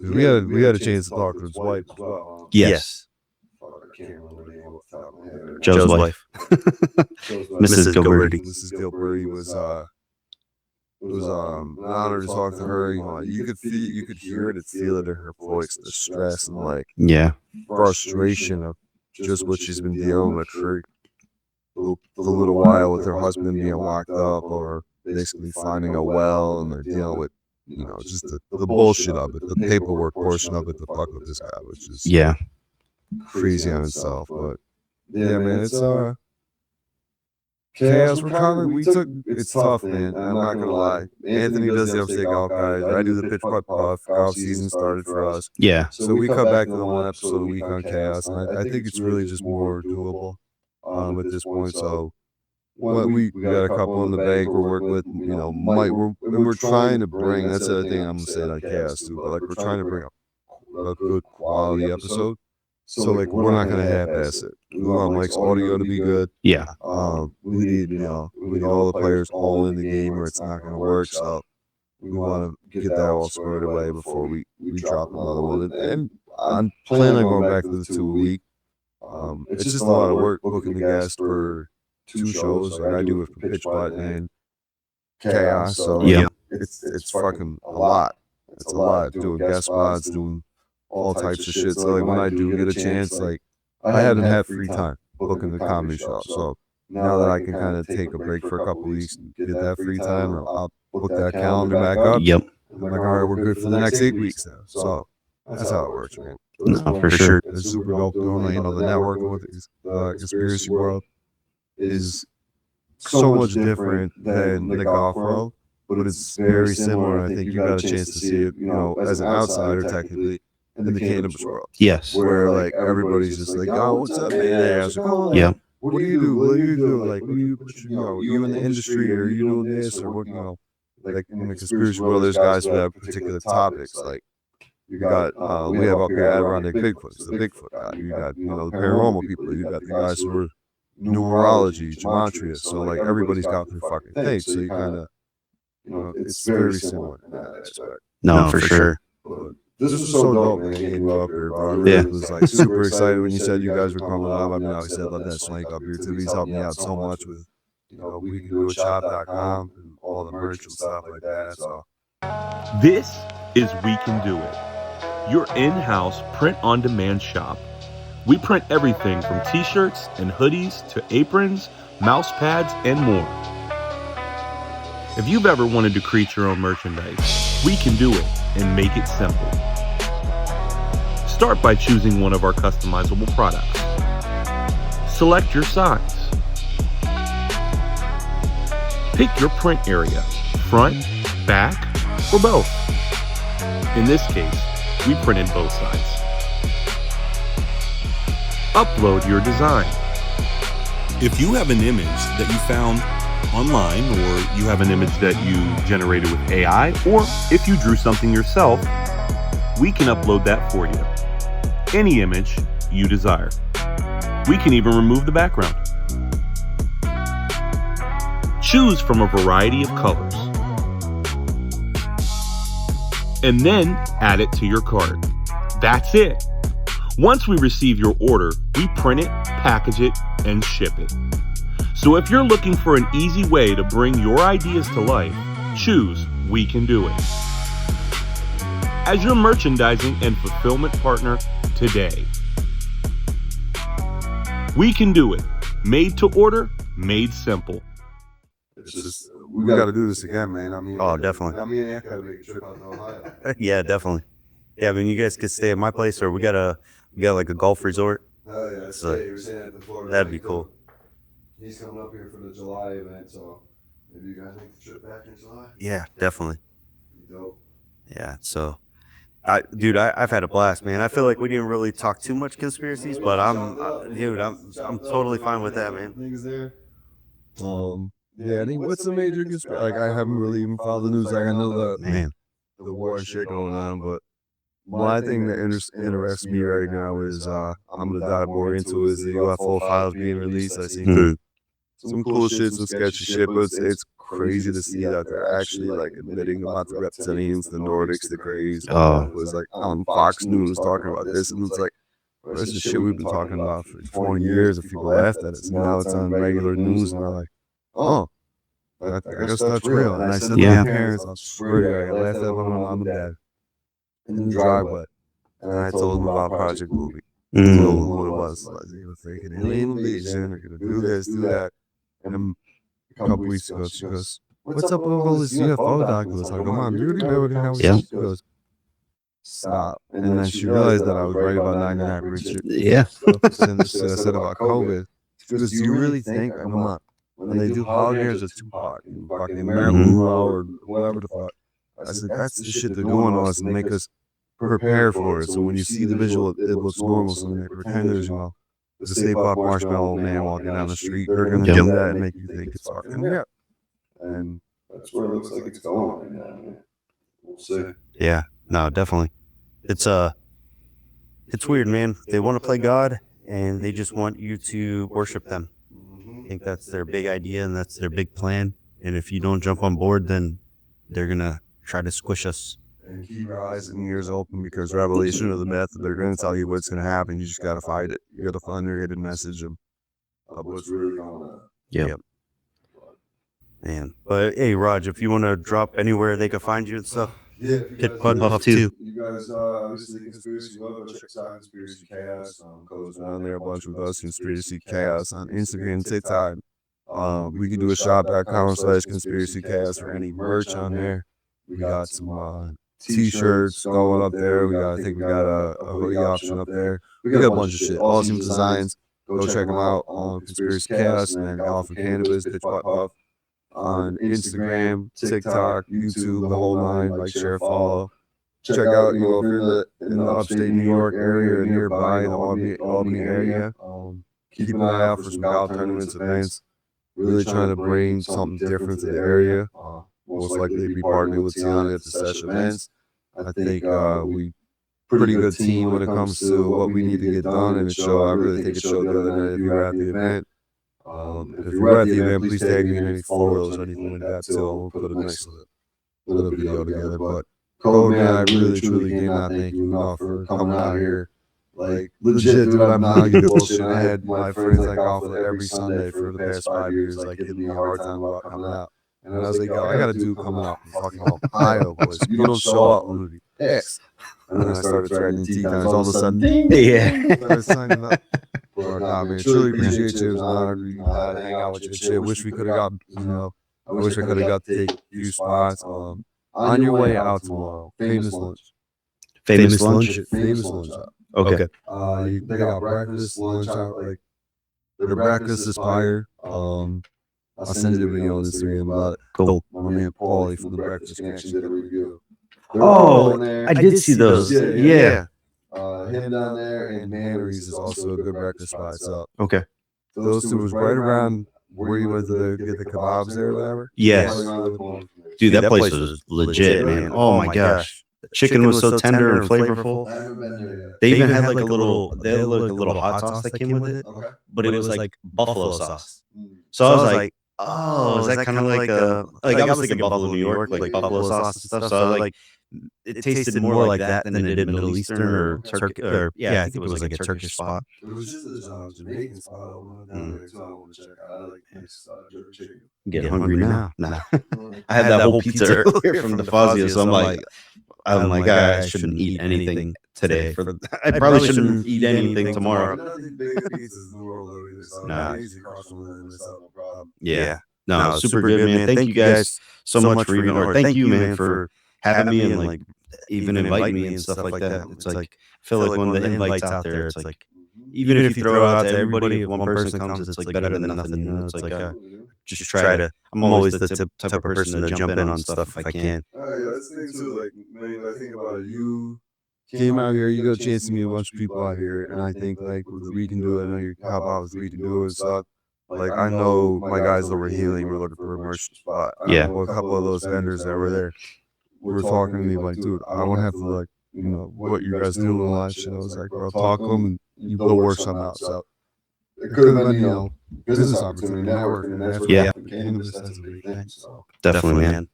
We had a chance to talk to his wife as well. Yes. I can't remember the name off the top of my head. Joe's wife. Mrs. Gilberti. Mrs. Gilberti was an honor to talk to her. You know, you could hear it and feel it in her voice, the stress and like frustration of just what she's been dealing with for the little while with her husband being locked up or basically finding a well, and they're dealing with, you know, just the bullshit of it, the paperwork portion of it, the fuck with this guy, which is crazy on itself. But yeah, man, it's chaos. It's tough, man. I'm not gonna lie. Anthony does the upstate golf guys. I do the pitch putt puff. Golf season started for us. Yeah. So we cut back to the one episode a week on chaos, and I think it's really just more doable at this point. So we got a couple in the bank we're working with. You know, we're trying to bring. That's the other thing I'm gonna say on chaos too. But like we're trying to bring a good quality episode. So like we're not gonna half-ass it. We want Mike's audio to be good. Yeah. We need all the players all in the game, or it's not gonna work. So we want to get that all squared away before we drop another one. And I'm planning on going back to the 2 a week. It's just a lot of work booking the guests for 2 shows, like I do with Pitch Putt and Chaos. So it's fucking a lot. It's a lot doing guest spots, doing all types of shit. So like when I do get a chance, like I haven't had free time booking the comedy show. So now that I can kind of take a break for a couple weeks and get that free time, I'll book that calendar back up. Yep. I'm like, all right, we're good for the next 8 weeks now. So that's how it works, man. No, for sure. It's super dope doing, you know, the networking with the conspiracy world is so much different than the golf world, but it's very similar. I think you got a chance to see it, you know, as an outsider technically, in the cannabis world. Yes. Where like everybody's just like, oh, what's up, man? I was like, oh, what do you do? What do you do? Like, what do you in the industry, or you doing this, or what, you know, like in the conspiracy world, there's guys who have particular topics. Like you got, we have up here Adirondack Bigfoot, the Bigfoot guy. You got, you know, the paranormal people. You got the guys who are numerology, gematria. So like everybody's got their fucking thing. So you kind of, you know, it's very similar in that aspect. No, for sure. This was so dope, man, getting you up here, bro. I really was like super excited when you said you guys were coming live. I mean, I said, let that snake up here too. He's helped me out so much with, we can do a shop.com and all the merch and stuff like that. So this is We Can Do It, your in-house print-on-demand shop. We print everything from t-shirts and hoodies to aprons, mouse pads, and more. If you've ever wanted to create your own merchandise, we can do it and make it simple. Start by choosing one of our customizable products. Select your size. Pick your print area, front, back, or both. In this case, we printed both sides. Upload your design. If you have an image that you found online, or you have an image that you generated with AI, or if you drew something yourself, we can upload that for you. Any image you desire. We can even remove the background. Choose from a variety of colors. And then add it to your cart. That's it. Once we receive your order, we print it, package it, and ship it. So if you're looking for an easy way to bring your ideas to life, choose We Can Do It as your merchandising and fulfillment partner today. We Can Do It. Made to order, made simple. It's just, we got to do this again, man. I mean, definitely. I mean, I got to make a trip out to Ohio. Yeah, definitely. Yeah, I mean, you guys could stay at my place, or we got like a golf resort. Oh yeah, So you were saying that before. that'd be cool. He's coming up here for the July event, so maybe you guys make the trip back in July. Yeah, definitely. Dope. Yeah, so, I've had a blast, man. I feel like we didn't really talk too much conspiracies, but I'm totally fine with that, man. Things there. Yeah, I think what's the major conspiracy? Like, I haven't really even followed the news. Like, I know the war and shit going on, but one thing that interests me right now is I'm gonna dive more into is the UFO files being released. I see some cool shit, some sketchy shit, but it's crazy to see that they're actually like admitting about the reptilians, the Nordics, the Greys. It was like on Fox News talking about this, and it's like, this is shit we've been talking about for 20 years. If people laughed at it, so now it's on regular news, and they're like, oh, I guess that's real. And I said to my parents, I swear to God, I laughed at my mom and dad in the driveway, and I told them about Project Movie. I told them what it was. Like, they were faking alien invasion, they're gonna do this, do that. And a couple weeks ago, she goes, "What's up with all this UFO documents?" I go, "Mom, you already know what the hell." She goes, "Stop." And then she realized that I was right about 99%. Yeah. Since I said about COVID, she goes, "Do you really think?" I go, "Mom, when they do holidays of Tupac, fucking American or whatever the fuck," I said, "That's the shit they're doing on us to make us prepare for it. So when you see the visual, it looks normal. So when they pretend there's, the Stay Puft Marshmallow Man walking down the street, they're gonna do that and make you think it's fucking real." And that's where it looks like it's going right now, man. We'll see. Yeah, no, definitely. It's weird, man. They want to play God, and they just want you to worship them. I think that's their big idea, and that's their big plan. And if you don't jump on board, then they're gonna try to squish us. And keep your eyes and ears open, because revelation of the myth, they're going to tell you what's going to happen. You just got to fight it. You got to find their hidden message of what's really going on. Yep. Man. But hey, Raj, if you want to drop anywhere they can find you and stuff, hit Putt Puff too. You guys, obviously, Conspiracy Love, go check out Conspiracy Chaos. Goes down there a bunch with us, Conspiracy Chaos on Instagram, TikTok. We can do a shop.com/Conspiracy Chaos for any merch on there. We got some t-shirts going up there. I think we got a hoodie option up there. We got a bunch of shit. Awesome designs. Go check them out on Conspiracy Chaos, and then Alpha Cannabis, Pitch Putt Puff on Instagram, TikTok, YouTube, the whole nine. Like, share, follow. Check out, if you're in the upstate New York area or nearby, in the Albany area, keep an eye out for some golf tournaments, events. Really trying to bring something different to the area. Most likely be partnering with Tiana at the session events. I think we pretty good team when it comes to what we need to get done in the show. I really think it showed the other night if you were at the event. If you were at the event, please tag me in any photos or anything like that too. We'll put a nice little video together. But COAD, man, I really truly cannot thank you enough for coming out here. Like, legit, dude, I'm not even bullshit. I had my friends like off every Sunday for the past 5 years, like giving me a hard time about coming out. And I was like, yo, I got a dude coming out from fucking Ohio, boys. You don't show up, I'm gonna be pissed. And then I started threatening tea times. All of a sudden, yeah. I signing up. But nah, man, truly appreciate you. It was an honor to hang out with you and shit. Wish we could have got, you know, I wish I could have got to take a few spots. On your way out tomorrow, famous lunch. Famous lunch? Famous lunch. Okay. They got breakfast, lunch out, like, the breakfast is fire. I'll send you a video on Instagram about it. Cool. My man Paulie from the Breakfast Connection did a review. Oh, I did see those. Yeah. Him down there and Mannery's is also a good breakfast spot. So okay. Those two was right around where you went to get the kebabs there or whatever. Yes. Dude, that place was legit, man. Oh my gosh. The chicken was so tender and flavorful. They even had like a little hot sauce that came with it, but it was like buffalo sauce. So I was like, oh, is that kind of like I was thinking Buffalo, New York, like buffalo sauce and stuff. So I was like, it tasted more like that than it did Middle Eastern or Turkey. Or yeah, I think it was like a Turkish spot. It was just a Jamaican spot down there, so I want to check out. I like jerk chicken. Get hungry now. Nah. I had that whole pizza earlier from the Fazio, so I'm like, I shouldn't eat anything today. I probably shouldn't eat anything tomorrow. Nah. Yeah. No, super good, man. Thank you guys so much for thank you, man, for having me and like even inviting me and stuff like that. It's like I feel like when the invite's out there, it's like even if you throw it out to everybody, if one person comes, it's like better than nothing. You know, it's like just try to. I'm always the type of person to jump in on stuff if I can. Yeah, that's the thing too. Like, man, I think about it. You came out here, you got a chance to meet a bunch of people out here, and I think like with We Can Do It, I know you help out with We Can Do It and stuff. Like, I know my guys over Healing were looking for a merch spot. I know a couple of those vendors that were there were talking to me like, dude, I don't have to like, you know, what you guys do and all that shit. I was like, bro, talk to them and you'll work something out. So it could have been, you know, business opportunity, networking, and that's what cannabis has a big thing. So Definitely, man.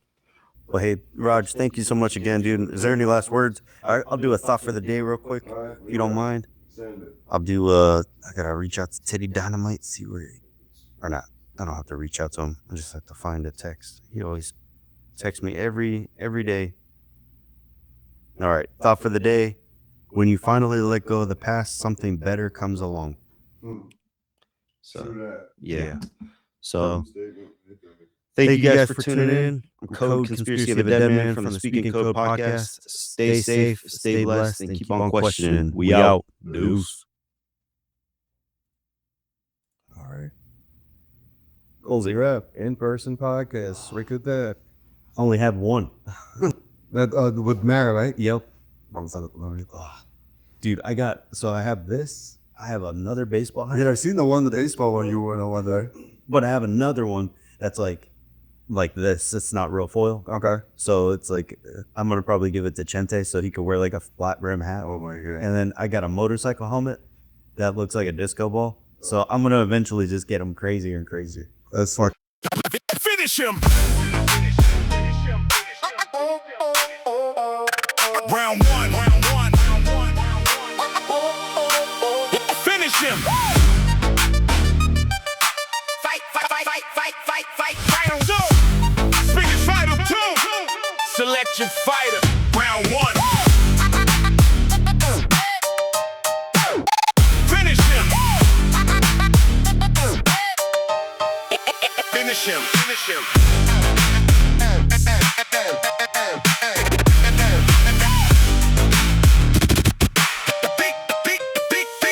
Well, hey, Raj, thank you so much again, dude. Is there any last words? I'll do a thought for the day real quick, if you don't mind. I'll do I gotta reach out to Teddy Dynamite, see where or not. I don't have to reach out to him. I just have to find a text. He always texts me every day. All right, thought for the day. When you finally let go of the past, something better comes along. So, yeah. So, thank you guys for tuning in. I'm Code Conspiracy of a Dead Man from the SpeakInCOAD Podcast. Stay safe, stay blessed, and keep on questioning. We out. Deuce. all right. Cozy Rap in-person podcast. Right at that. Only have one. That with Mara, right? Yep. Dude, I have this. I have another baseball hat. Yeah, I seen the one, the baseball one you wore the one day. But I have another one that's like this. It's not real foil. Okay. So it's like, I'm going to probably give it to Chente so he could wear like a flat brim hat. Oh my God. And then I got a motorcycle helmet that looks like a disco ball. So I'm going to eventually just get him crazier and crazier. That's fucking. Finish him. Round one. Finish him. Fight. Round two. Speaking fighter two. Select your fighter. Round one. Finish him. Finish him.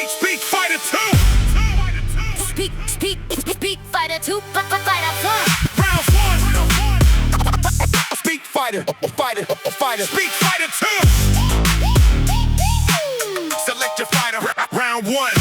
Speak fighter two. Speak fighter two. Fighter one. Round one. Speak fighter. Speak fighter two. Select your fighter. Round one.